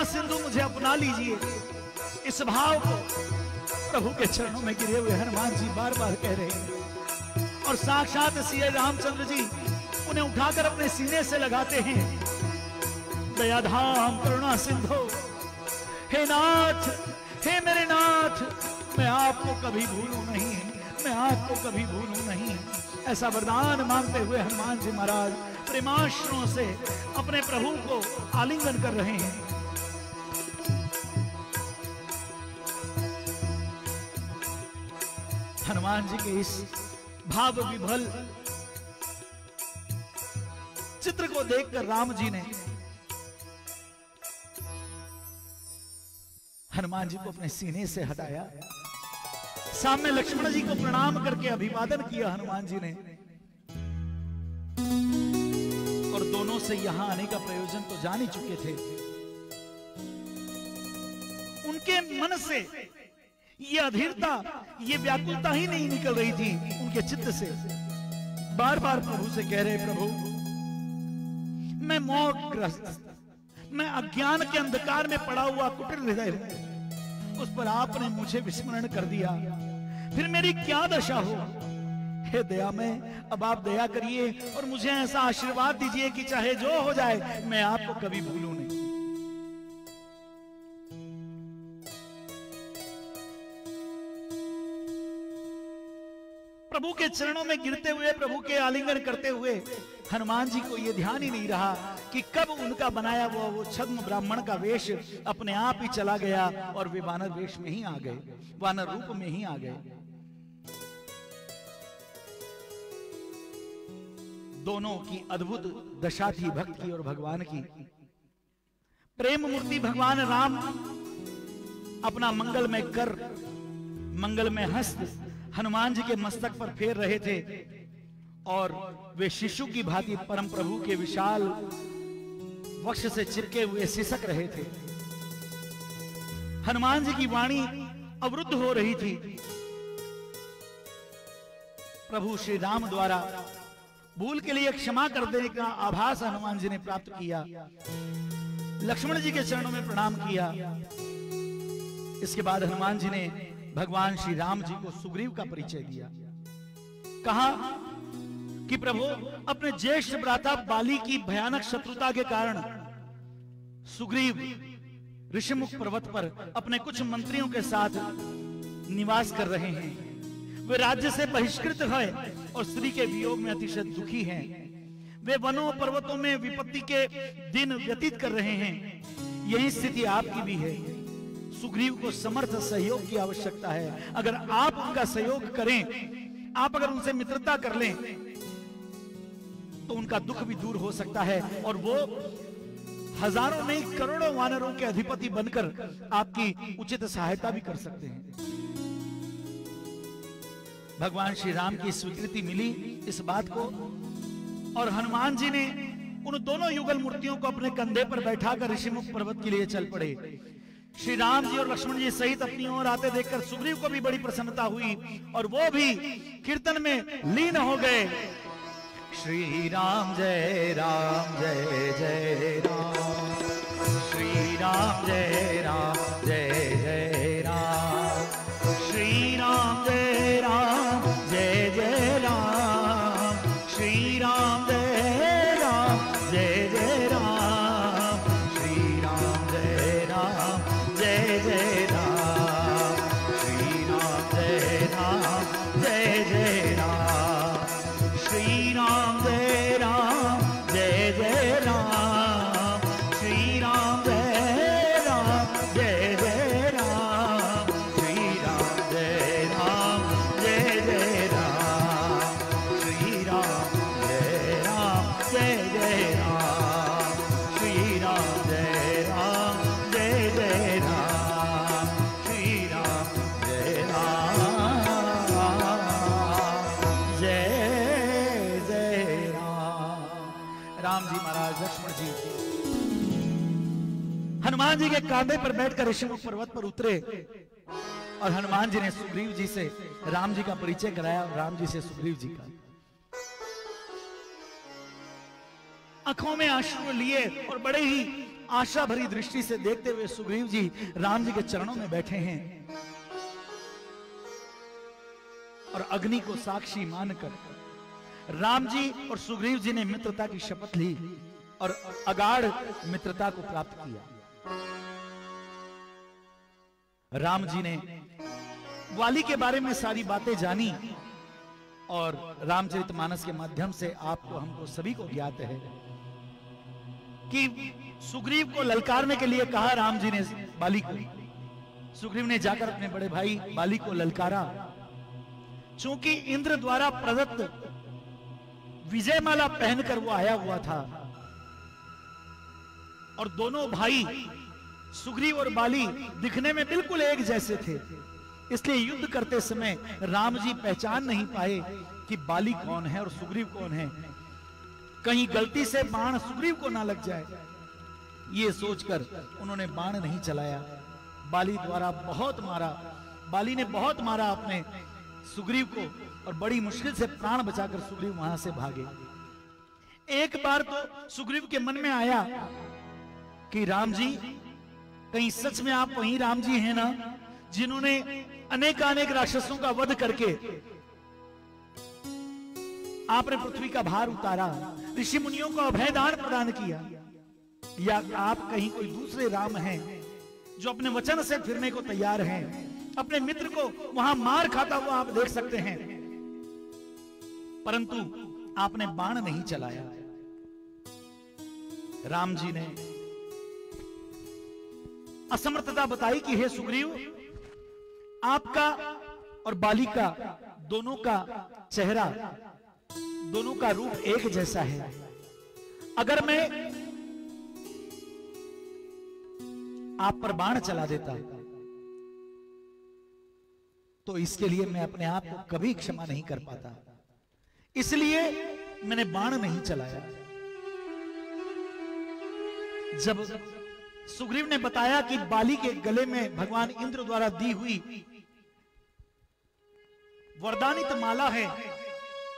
सिंधु मुझे अपना लीजिए। इस भाव को प्रभु के चरणों में गिरे हुए हनुमान जी बार बार कह रहे हैं और साक्षात श्री रामचंद्र जी उन्हें उठाकर अपने सीने से लगाते हैं। दयाधाम करुणा सिंधु, हे नाथ, हे मेरे नाथ, मैं आपको कभी भूलूं नहीं, मैं आपको कभी भूलूं नहीं। ऐसा वरदान मांगते हुए हनुमान जी महाराज प्रेमाश्रुओं से अपने प्रभु को आलिंगन कर रहे हैं। हनुमान जी के इस भाव विभल चित्र को देखकर राम जी ने हनुमान जी को अपने सीने से हटाया, सामने लक्ष्मण जी को प्रणाम करके अभिवादन किया हनुमान जी ने, और दोनों से यहां आने का प्रयोजन तो जान ही चुके थे। उनके मन से ये अधीरता, ये व्याकुलता ही नहीं निकल रही थी उनके चित्त से। बार बार प्रभु से कह रहे, प्रभु मैं मोहग्रस्त, मैं अज्ञान के अंधकार में पड़ा हुआ कुटिल हृदय हूं, उस पर आपने मुझे विस्मरण कर दिया, फिर मेरी क्या दशा हो? हे दया में, अब आप दया करिए और मुझे ऐसा आशीर्वाद दीजिए कि चाहे जो हो जाए मैं आपको कभी भूलूं नहीं। प्रभु के चरणों में गिरते हुए, प्रभु के आलिंगन करते हुए हनुमान जी को यह ध्यान ही नहीं रहा कि कब उनका बनाया हुआ वो छद्म ब्राह्मण का वेश अपने आप ही चला गया और वे वानर वेश में ही आ गए, वानर रूप में ही आ गए। दोनों की अद्भुत दशा थी, भक्त की और भगवान की। प्रेम मूर्ति भगवान राम अपना मंगलमय कर, मंगलमय हस्त हनुमान जी के मस्तक पर फेर रहे थे और वे शिशु की भांति परम प्रभु के विशाल वक्ष से चिपके हुए सिसक रहे थे। हनुमान जी की वाणी अवरुद्ध हो रही थी। प्रभु श्री राम द्वारा भूल के लिए क्षमा कर देने का आभास हनुमान जी ने प्राप्त किया, लक्ष्मण जी के चरणों में प्रणाम किया। इसके बाद हनुमान जी ने भगवान श्री राम जी को सुग्रीव का परिचय दिया। कहा कि प्रभु, अपने ज्येष्ठ भ्राता बाली की भयानक शत्रुता के कारण सुग्रीव ऋषिमुख पर्वत पर अपने कुछ मंत्रियों के साथ निवास कर रहे हैं। वे राज्य से बहिष्कृत हैं और स्त्री के वियोग में अतिशय दुखी हैं। वे वनों पर्वतों में विपत्ति के दिन व्यतीत कर रहे हैं। यही स्थिति आपकी भी है। सुग्रीव को समर्थ सहयोग की आवश्यकता है। अगर आप उनका सहयोग करें, आप अगर उनसे मित्रता कर लें, तो उनका दुख भी दूर हो सकता है और वो हजारों नहीं करोड़ों वानरों के अधिपति बनकर आपकी उचित सहायता भी कर सकते हैं। भगवान श्री राम की स्वीकृति मिली इस बात को, और हनुमान जी ने उन दोनों युगल मूर्तियों को अपने कंधे पर बैठाकर ऋषिमुख पर्वत के लिए चल पड़े। श्री राम जी और लक्ष्मण जी सहित अपनी ओर आते देखकर सुग्रीव को भी बड़ी प्रसन्नता हुई और वो भी कीर्तन में लीन हो गए। श्री राम जय जय राम, श्री राम जय जय राम, श्री राम जय जय राम, श्री राम जय जय राम, श्री राम जय जय राम, श्री राम जय जय राम, श्री राम जय जय राम, श्री राम जय जय राम, श्री राम जय जय राम, श्री राम जय जय राम, श्री राम जय जय राम, श्री राम जय जय राम। राम जी महाराज लक्ष्मण जी हनुमान जी के कांधे पर बैठकर ऋषिमुख पर्वत पर उतरे और हनुमान जी ने सुग्रीव जी से राम जी का परिचय कराया और राम जी से सुग्रीव जी का। आंखों में आंसू लिए और बड़े ही आशा भरी दृष्टि से देखते हुए सुग्रीव जी राम जी के चरणों में बैठे हैं और अग्नि को साक्षी मानकर राम जी और सुग्रीव जी ने मित्रता की शपथ ली और अगाढ़ मित्रता को प्राप्त किया। राम जी ने वाली के बारे में सारी बातें जानी और रामचरितमानस के माध्यम से आपको हमको सभी को ज्ञात है कि सुग्रीव को ललकारने के लिए कहा राम जी ने बाली को। सुग्रीव ने जाकर अपने बड़े भाई बाली को ललकारा। चूंकि इंद्र द्वारा प्रदत्त विजयमाला पहनकर वो आया हुआ था और दोनों भाई सुग्रीव और बाली दिखने में बिल्कुल एक जैसे थे, इसलिए युद्ध करते समय राम जी पहचान नहीं पाए कि बाली कौन है और सुग्रीव कौन है। कहीं गलती से बाण सुग्रीव को ना लग जाए, ये सोचकर उन्होंने बाण नहीं चलाया। बाली द्वारा बहुत मारा, बाली ने बहुत मारा अपने सुग्रीव को और बड़ी मुश्किल से प्राण बचाकर सुग्रीव वहां से भागे। एक बार तो सुग्रीव के मन में आया कि राम जी, कहीं सच में आप वही राम जी हैं ना जिन्होंने अनेक राक्षसों का वध करके आपने पृथ्वी का भार उतारा, ऋषि मुनियों को अभयदान प्रदान किया, या आप कहीं कोई दूसरे राम हैं जो अपने वचन से फिरने को तैयार हैं, अपने मित्र को वहां मार खाता हुआ आप देख सकते हैं, परंतु आपने बाण नहीं चलाया। राम जी ने असमर्थता बताई कि हे सुग्रीव, आपका और बाली का दोनों का चेहरा, दोनों का रूप एक जैसा है। अगर मैं आप पर बाण चला देता तो इसके लिए मैं अपने आप को कभी क्षमा नहीं कर पाता, इसलिए मैंने बाण नहीं चलाया। जब सुग्रीव ने बताया कि बाली के गले में भगवान इंद्र द्वारा दी हुई वरदानित माला है,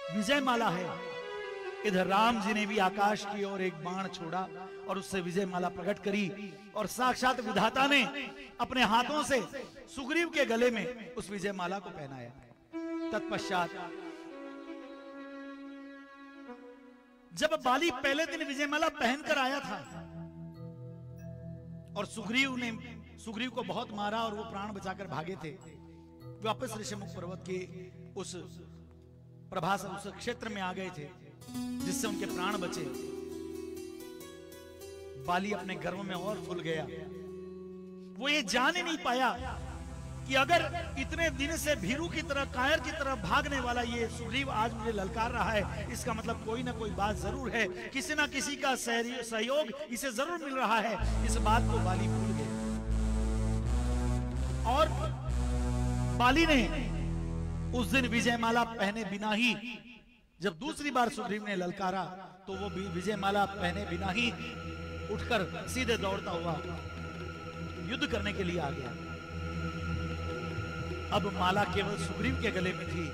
विजय माला है, इधर राम जी ने भी आकाश की ओर एक बाण छोड़ा और उससे विजय माला प्रकट करी और साक्षात विधाता ने अपने हाथों से सुग्रीव के गले में उस विजय माला को पहनाया। तत्पश्चात जब बाली पहले दिन विजयमाला पहनकर आया था और सुग्रीव को बहुत मारा और वो प्राण बचाकर भागे थे, वापस ऋषिमुख पर्वत के उस प्रभास उस क्षेत्र में आ गए थे जिससे उनके प्राण बचे। बाली अपने गर्व में और फूल गया। वो ये जान ही नहीं पाया कि अगर इतने दिन से भीरू की तरह, कायर की तरह भागने वाला ये सुग्रीव आज मुझे ललकार रहा है, इसका मतलब कोई ना कोई बात जरूर है, किसी ना किसी का सहयोग इसे जरूर मिल रहा है। इस बात को बाली भूल गए और बाली ने उस दिन विजयमाला पहने बिना ही, जब दूसरी बार सुग्रीव ने ललकारा तो वो विजयमाला पहने बिना ही उठकर सीधे दौड़ता हुआ युद्ध करने के लिए आ गया। अब माला केवल सुग्रीव के गले में थी,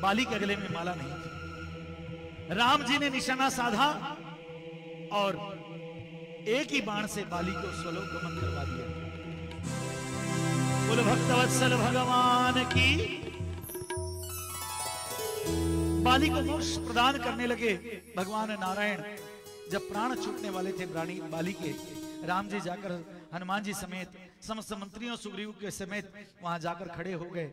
बाली के गले में माला नहीं थी। राम जी ने निशाना साधा और एक ही बाण से बाली को स्वलोक गमन करवा दिया। बोल भक्तवत्सल भगवान की। बाली को मोक्ष प्रदान करने लगे भगवान नारायण। जब प्राण छूटने वाले थे बाली के, राम जी जाकर हनुमान जी समेत समस्त मंत्रियों सुग्रीव के समेत वहां जाकर खड़े हो गए।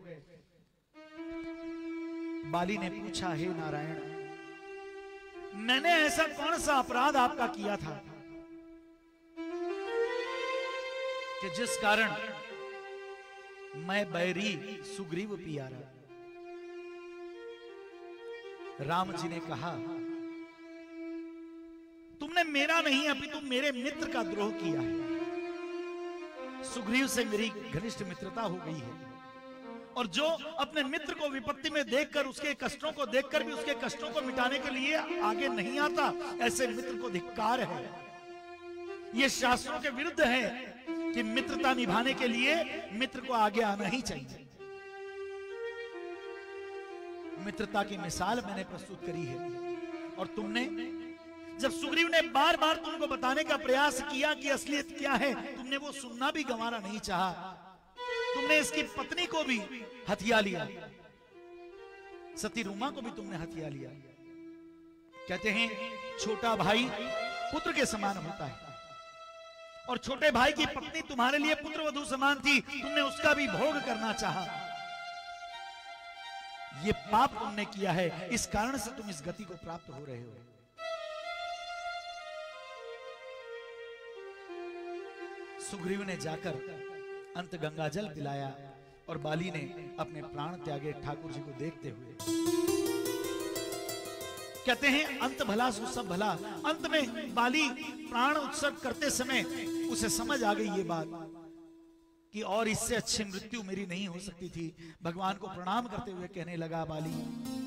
बाली ने पूछा, हे नारायण, मैंने ऐसा कौन सा अपराध आपका किया था कि जिस कारण मैं बैरी सुग्रीव पियारा? राम जी ने कहा, तुमने मेरा नहीं अपितु मेरे मित्र का द्रोह किया है। सुग्रीव से मेरी घनिष्ठ मित्रता हो गई है और जो अपने मित्र को विपत्ति में देखकर, उसके कष्टों को देखकर भी उसके कष्टों को मिटाने के लिए आगे नहीं आता, ऐसे मित्र को धिक्कार है। यह शास्त्रों के विरुद्ध है कि मित्रता निभाने के लिए मित्र को आगे आना ही चाहिए। मित्रता की मिसाल मैंने प्रस्तुत करी है और तुमने, जब सुग्रीव ने बार बार तुमको बताने का प्रयास किया कि असलियत क्या है, तुमने वो सुनना भी गंवारा नहीं चाहा। तुमने इसकी पत्नी को भी हथिया लिया, सती रूमा को भी तुमने हथिया लिया। कहते हैं छोटा भाई पुत्र के समान होता है और छोटे भाई की पत्नी तुम्हारे लिए पुत्र वधू समान थी, तुमने उसका भी भोग करना चाहा। ये पाप तुमने किया है, इस कारण से तुम इस गति को प्राप्त हो रहे हो। सुग्रीव ने जाकर अंत गंगाजल पिलाया और बाली ने अपने प्राण त्यागे ठाकुर जी को देखते हुए। कहते हैं अंत भला सो सब भला। अंत में बाली प्राण उत्सर्ग करते समय उसे समझ आ गई ये बात कि और इससे अच्छी मृत्यु मेरी नहीं हो सकती थी। भगवान को प्रणाम करते हुए कहने लगा बाली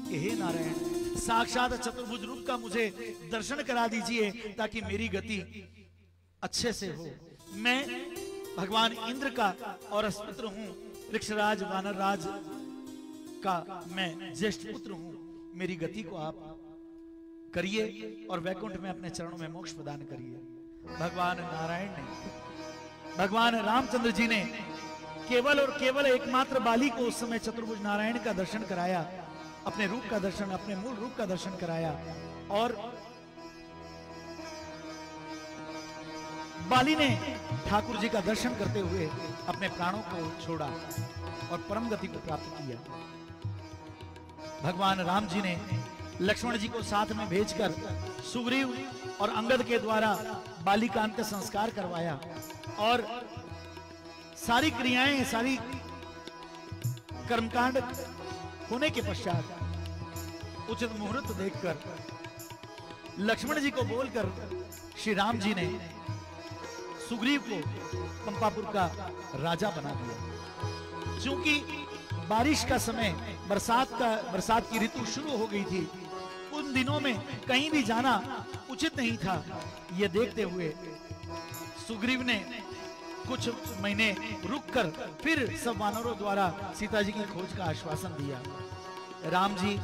कि हे नारायण, साक्षात चतुर्भुज रूप का मुझे दर्शन करा दीजिए ताकि मेरी गति अच्छे से हो। मैं भगवान इंद्र का और पुत्र हूं, वृक्षराज वानरराज का मैं ज्येष्ठ पुत्र हूं। मेरी गति को आप करिए और वैकुंठ में अपने चरणों में मोक्ष प्रदान करिए। भगवान नारायण ने, भगवान रामचंद्र जी ने केवल और केवल एकमात्र बाली को उस समय चतुर्भुज नारायण का दर्शन कराया, अपने रूप का दर्शन, अपने मूल रूप का दर्शन कराया और बाली ने ठाकुर जी का दर्शन करते हुए अपने प्राणों को छोड़ा और परम गति को प्राप्त किया। भगवान राम जी ने लक्ष्मण जी को साथ में भेजकर सुग्रीव और अंगद के द्वारा बाली का अंत्य संस्कार करवाया और सारी क्रियाएं, सारी कर्मकांड होने के पश्चात उचित मुहूर्त देखकर लक्ष्मण जी को बोलकर श्री राम जी ने सुग्रीव को पंपापुर का राजा बना दिया। क्योंकि बारिश का समय, बरसात की ऋतु शुरू हो गई थी, उन दिनों में कहीं भी जाना उचित नहीं था। यह देखते हुए सुग्रीव ने कुछ महीने रुककर फिर सब वानरों द्वारा सीता जी की खोज का आश्वासन दिया। राम जी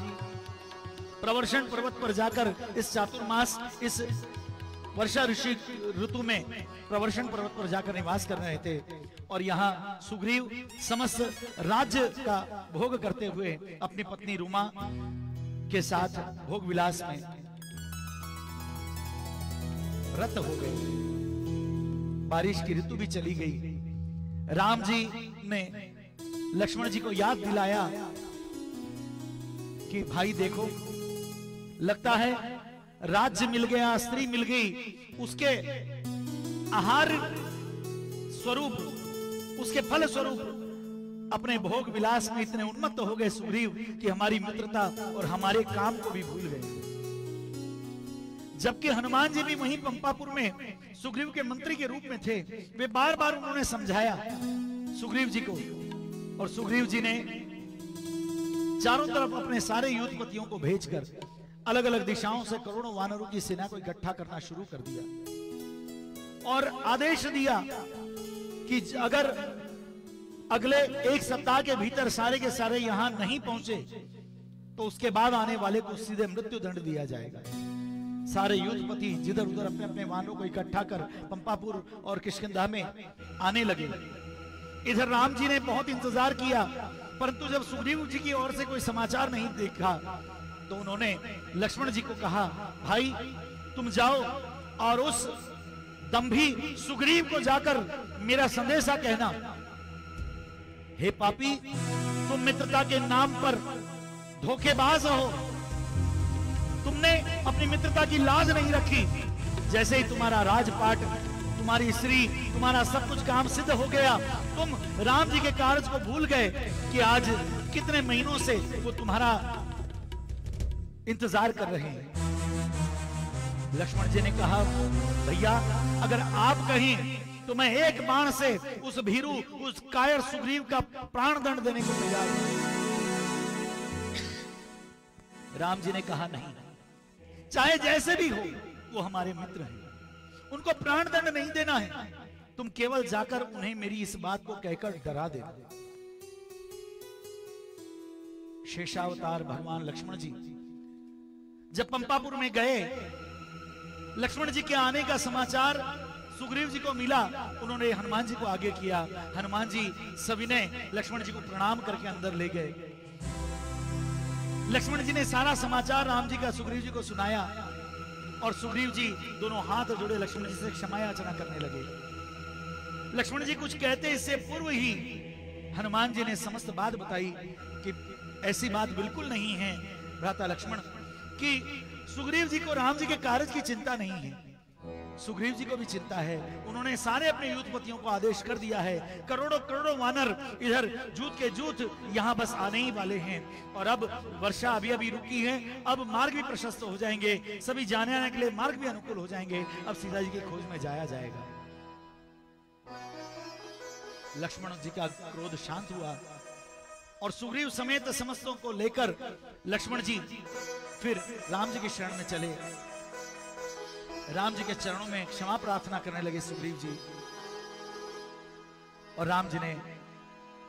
प्रवर्षण पर्वत पर जाकर इस चातुर्मास, इस वर्षा ऋतु में प्रवर्षण पर्वत पर जाकर निवास कर रहे थे और यहाँ सुग्रीव समस्त राज्य का भोग करते हुए अपनी पत्नी रूमा के साथ भोग विलास में रत हो गए। बारिश की ऋतु भी चली गई। राम जी ने लक्ष्मण जी को याद दिलाया कि भाई देखो, लगता है राज्य मिल गया, स्त्री मिल गई, उसके आहार स्वरूप, उसके फल स्वरूप अपने भोग विलास में इतने उन्मत्त हो गए सुग्रीव कि हमारी मित्रता और हमारे काम को भी भूल गए। जबकि हनुमान जी भी वहीं पंपापुर में सुग्रीव के मंत्री के रूप में थे। वे बार बार उन्होंने समझाया सुग्रीव जी को, और सुग्रीव जी ने चारों तरफ अपने सारे युद्धपतियों को भेजकर अलग अलग दिशाओं से करोड़ों वानरों की सेना को इकट्ठा करना शुरू कर दिया और आदेश दिया कि अगर अगले एक सप्ताह के भीतर सारे के सारे यहां नहीं पहुंचे तो उसके बाद आने वाले को सीधे मृत्यु दंड दिया जाएगा। सारे युद्धपति जिधर उधर अपने अपने वानरों को इकट्ठा कर पंपापुर और किष्किंधा में आने लगे। इधर राम जी ने बहुत इंतजार किया, परंतु जब सुग्रीव जी की ओर से कोई समाचार नहीं देखा तो उन्होंने लक्ष्मण जी को कहा, भाई तुम जाओ और उस दंभी सुग्रीव को जाकर मेरा संदेशा कहना, हे पापी, तुम मित्रता के नाम पर धोखेबाज हो, तुमने अपनी मित्रता की लाज नहीं रखी। जैसे ही तुम्हारा राजपाट, तुम्हारी स्त्री, तुम्हारा सब कुछ काम सिद्ध हो गया, तुम राम जी के कार्य को भूल गए कि आज कितने महीनों से वो तुम्हारा इंतजार कर रहे हैं। लक्ष्मण जी ने कहा, भैया अगर आप कहें तो मैं एक बाण से उस भीरू, उस कायर सुग्रीव का प्राण दंड देने को तैयार हूं। राम जी ने कहा, नहीं, चाहे जैसे भी हो वो हमारे मित्र हैं, उनको प्राण दंड नहीं देना है, तुम केवल जाकर उन्हें मेरी इस बात को कहकर डरा देना। शेषावतार भगवान लक्ष्मण जी जब पंपापुर में गए, लक्ष्मण जी के आने का समाचार सुग्रीव जी को मिला। उन्होंने हनुमान जी को आगे किया। हनुमान जी सविनय लक्ष्मण जी को प्रणाम करके अंदर ले गए। लक्ष्मण जी ने सारा समाचार राम जी का सुग्रीव जी को सुनाया और सुग्रीव जी दोनों हाथ जोड़े लक्ष्मण जी से क्षमा याचना करने लगे। लक्ष्मण जी कुछ कहते इससे पूर्व ही हनुमान जी ने समस्त बात बताई कि ऐसी बात बिल्कुल नहीं है भ्राता लक्ष्मण, कि सुग्रीव जी को राम जी के कार्य की चिंता नहीं है, सुग्रीव जी को भी चिंता है। उन्होंने सारे अपने युद्धपतियों को आदेश कर दिया है। करोड़ों करोड़ों वानर इधर जूत के जूत यहां बस आने ही वाले हैं और अब वर्षा अभी अभी रुकी है, अब मार्ग भी प्रशस्त हो जाएंगे, सभी जाने आने के लिए मार्ग भी अनुकूल हो जाएंगे, अब सीता जी की खोज में जाया जाएगा। लक्ष्मण जी का क्रोध शांत हुआ और सुग्रीव समेत समस्तों को लेकर लक्ष्मण जी फिर राम जी की शरण में चले। राम जी के चरणों में क्षमा प्रार्थना करने लगे सुग्रीव जी, और राम जी ने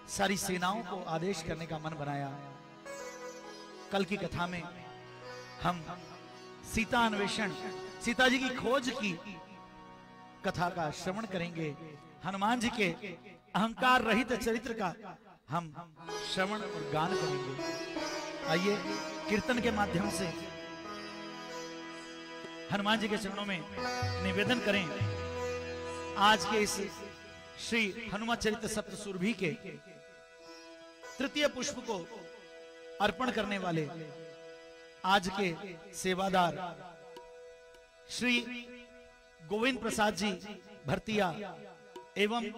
सारी सेनाओं को आदेश करने का मन बनाया। कल की कथा में हम सीता अन्वेषण, सीता जी की खोज की कथा का श्रवण करेंगे। हनुमान जी के अहंकार रहित चरित्र का हम श्रवण और गान करेंगे। आइए कीर्तन के माध्यम से हनुमान जी के चरणों में निवेदन करें। आज के इस श्री हनुमान चरित्र सप्त सुरभि के तृतीय पुष्प को अर्पण करने वाले आज के सेवादार श्री गोविंद प्रसाद जी भरतिया एवं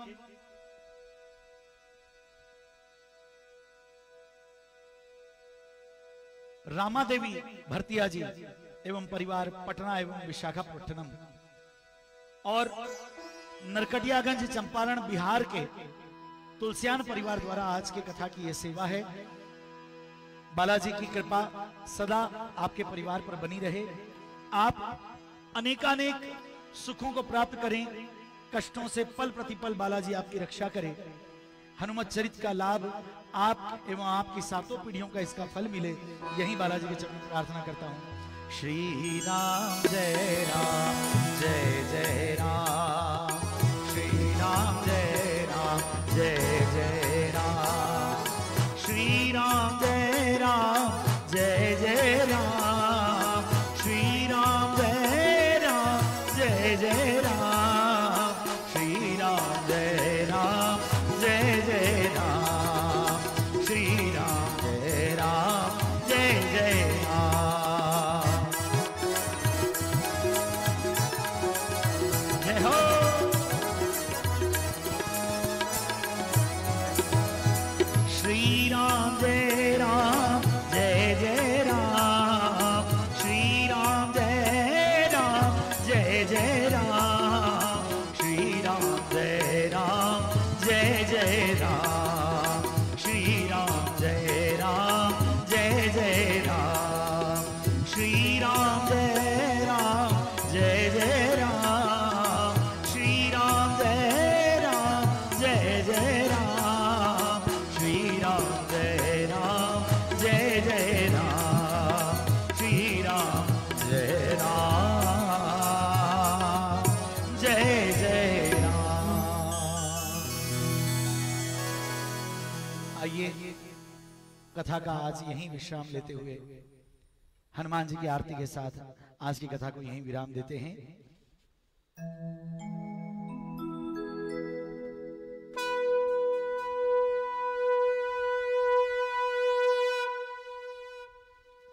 रामा देवी भरतिया जी एवं परिवार पटना एवं विशाखापट्टनम और नरकटियागंज चंपारण बिहार के तुलसियान परिवार द्वारा आज के कथा की यह सेवा है। बालाजी की कृपा सदा आपके परिवार पर बनी रहे। आप अनेकानेक सुखों को प्राप्त करें, कष्टों से पल प्रतिपल बालाजी आपकी रक्षा करें। हनुमत चरित्र का लाभ आप एवं आपकी सातों पीढ़ियों का इसका फल मिले, यही बालाजी के चरण में प्रार्थना करता हूं। श्री राम जय राम जय जय राम, श्री राम जय राम जय जय राम, श्री राम जय राम जय जय राम, श्री राम जय राम जय जय कथा का आज यहीं विश्राम लेते हुए हनुमान जी की आरती के साथ आज की कथा को यहीं विराम देते हैं।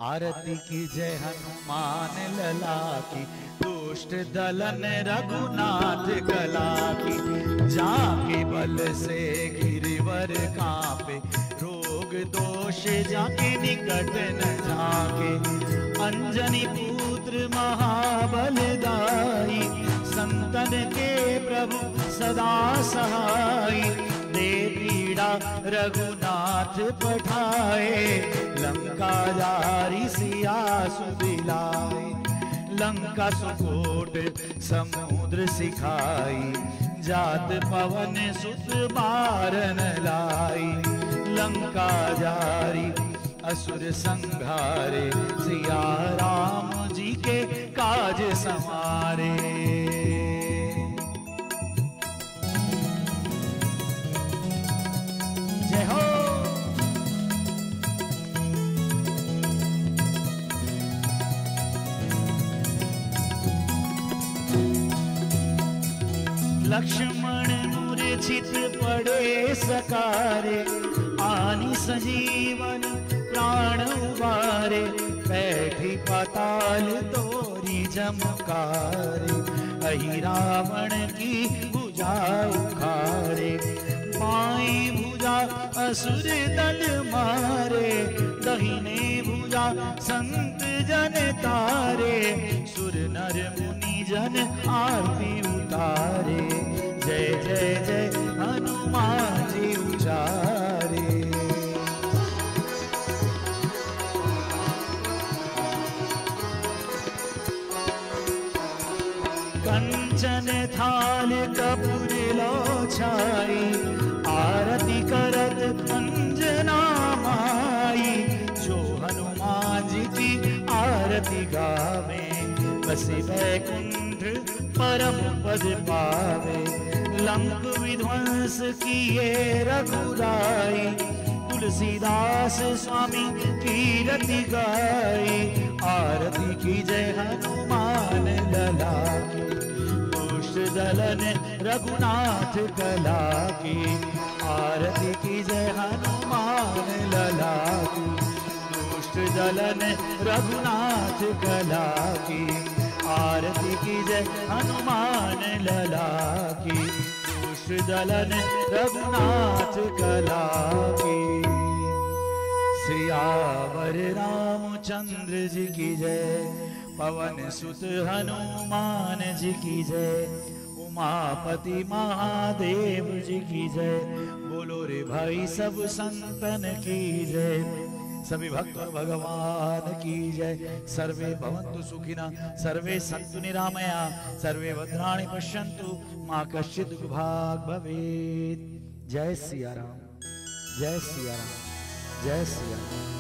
आरती की जय हनुमान लला की, दुष्ट दलन रघुनाथ कला की। जाके बल से गिरिवर कांपे, रोग दोष जाके निकट न जाके। अंजनी पुत्र महाबलदाई, संतन के प्रभु सदा सहाय। दे पीड़ा रघुनाथ पठाए, लंका जारी सिया सुदिलाए। लंका सुकोट समुद्र सिखाई, जात पवन सुत बारन लाई। लंका जारी असुर संघारे, सिया राम जी के काज संवारे। जय हो। लक्ष्मण मूर्छित पड़े सकारे, आनि सजीवन प्राण उबारे। बैठी पाताल तोरी जमकारे, अहि रावण की भुजा उखाड़े। बाईं भुजा असुर दल मारे, दहिने भुजा संत जन तारे। सुर नर मुनि जन आरती उतारे, जय जय जय हनुमान जी उचारे। कंचन थाल कपूर लो छाई, आरती करत अंजना माई। जो हनुमान जी की आरती गावे, बसे बैकुंठ परम पद पावे। लंक विध्वंस किए रघुराई, तुलसीदास स्वामी कीरति गाई। आरती की जय हनुमान लला की, दुष्ट दलन रघुनाथ कला की। आरती की जय हनुमान लला की, दुष्ट दलन रघुनाथ कला की। आरती की जय हनुमान लला की, दुष्ट दलन रघुनाथ कला की। सियावर रामचंद्र जी की जय, पवन सुत हनुमान जी की जय। उमापति महादेव जी की जय, बोलो रे भाई सब संतन की जय। सभी भक्त और भगवान की जय। सर्वे भवन्तु सुखिनः, सर्वे सन्तु निरामया, सर्वे भद्राणि पश्यन्तु, मा कश्चित् दुर्भाग् भवेत्। जय सिया राम, जय सिया राम, जय सिया राम।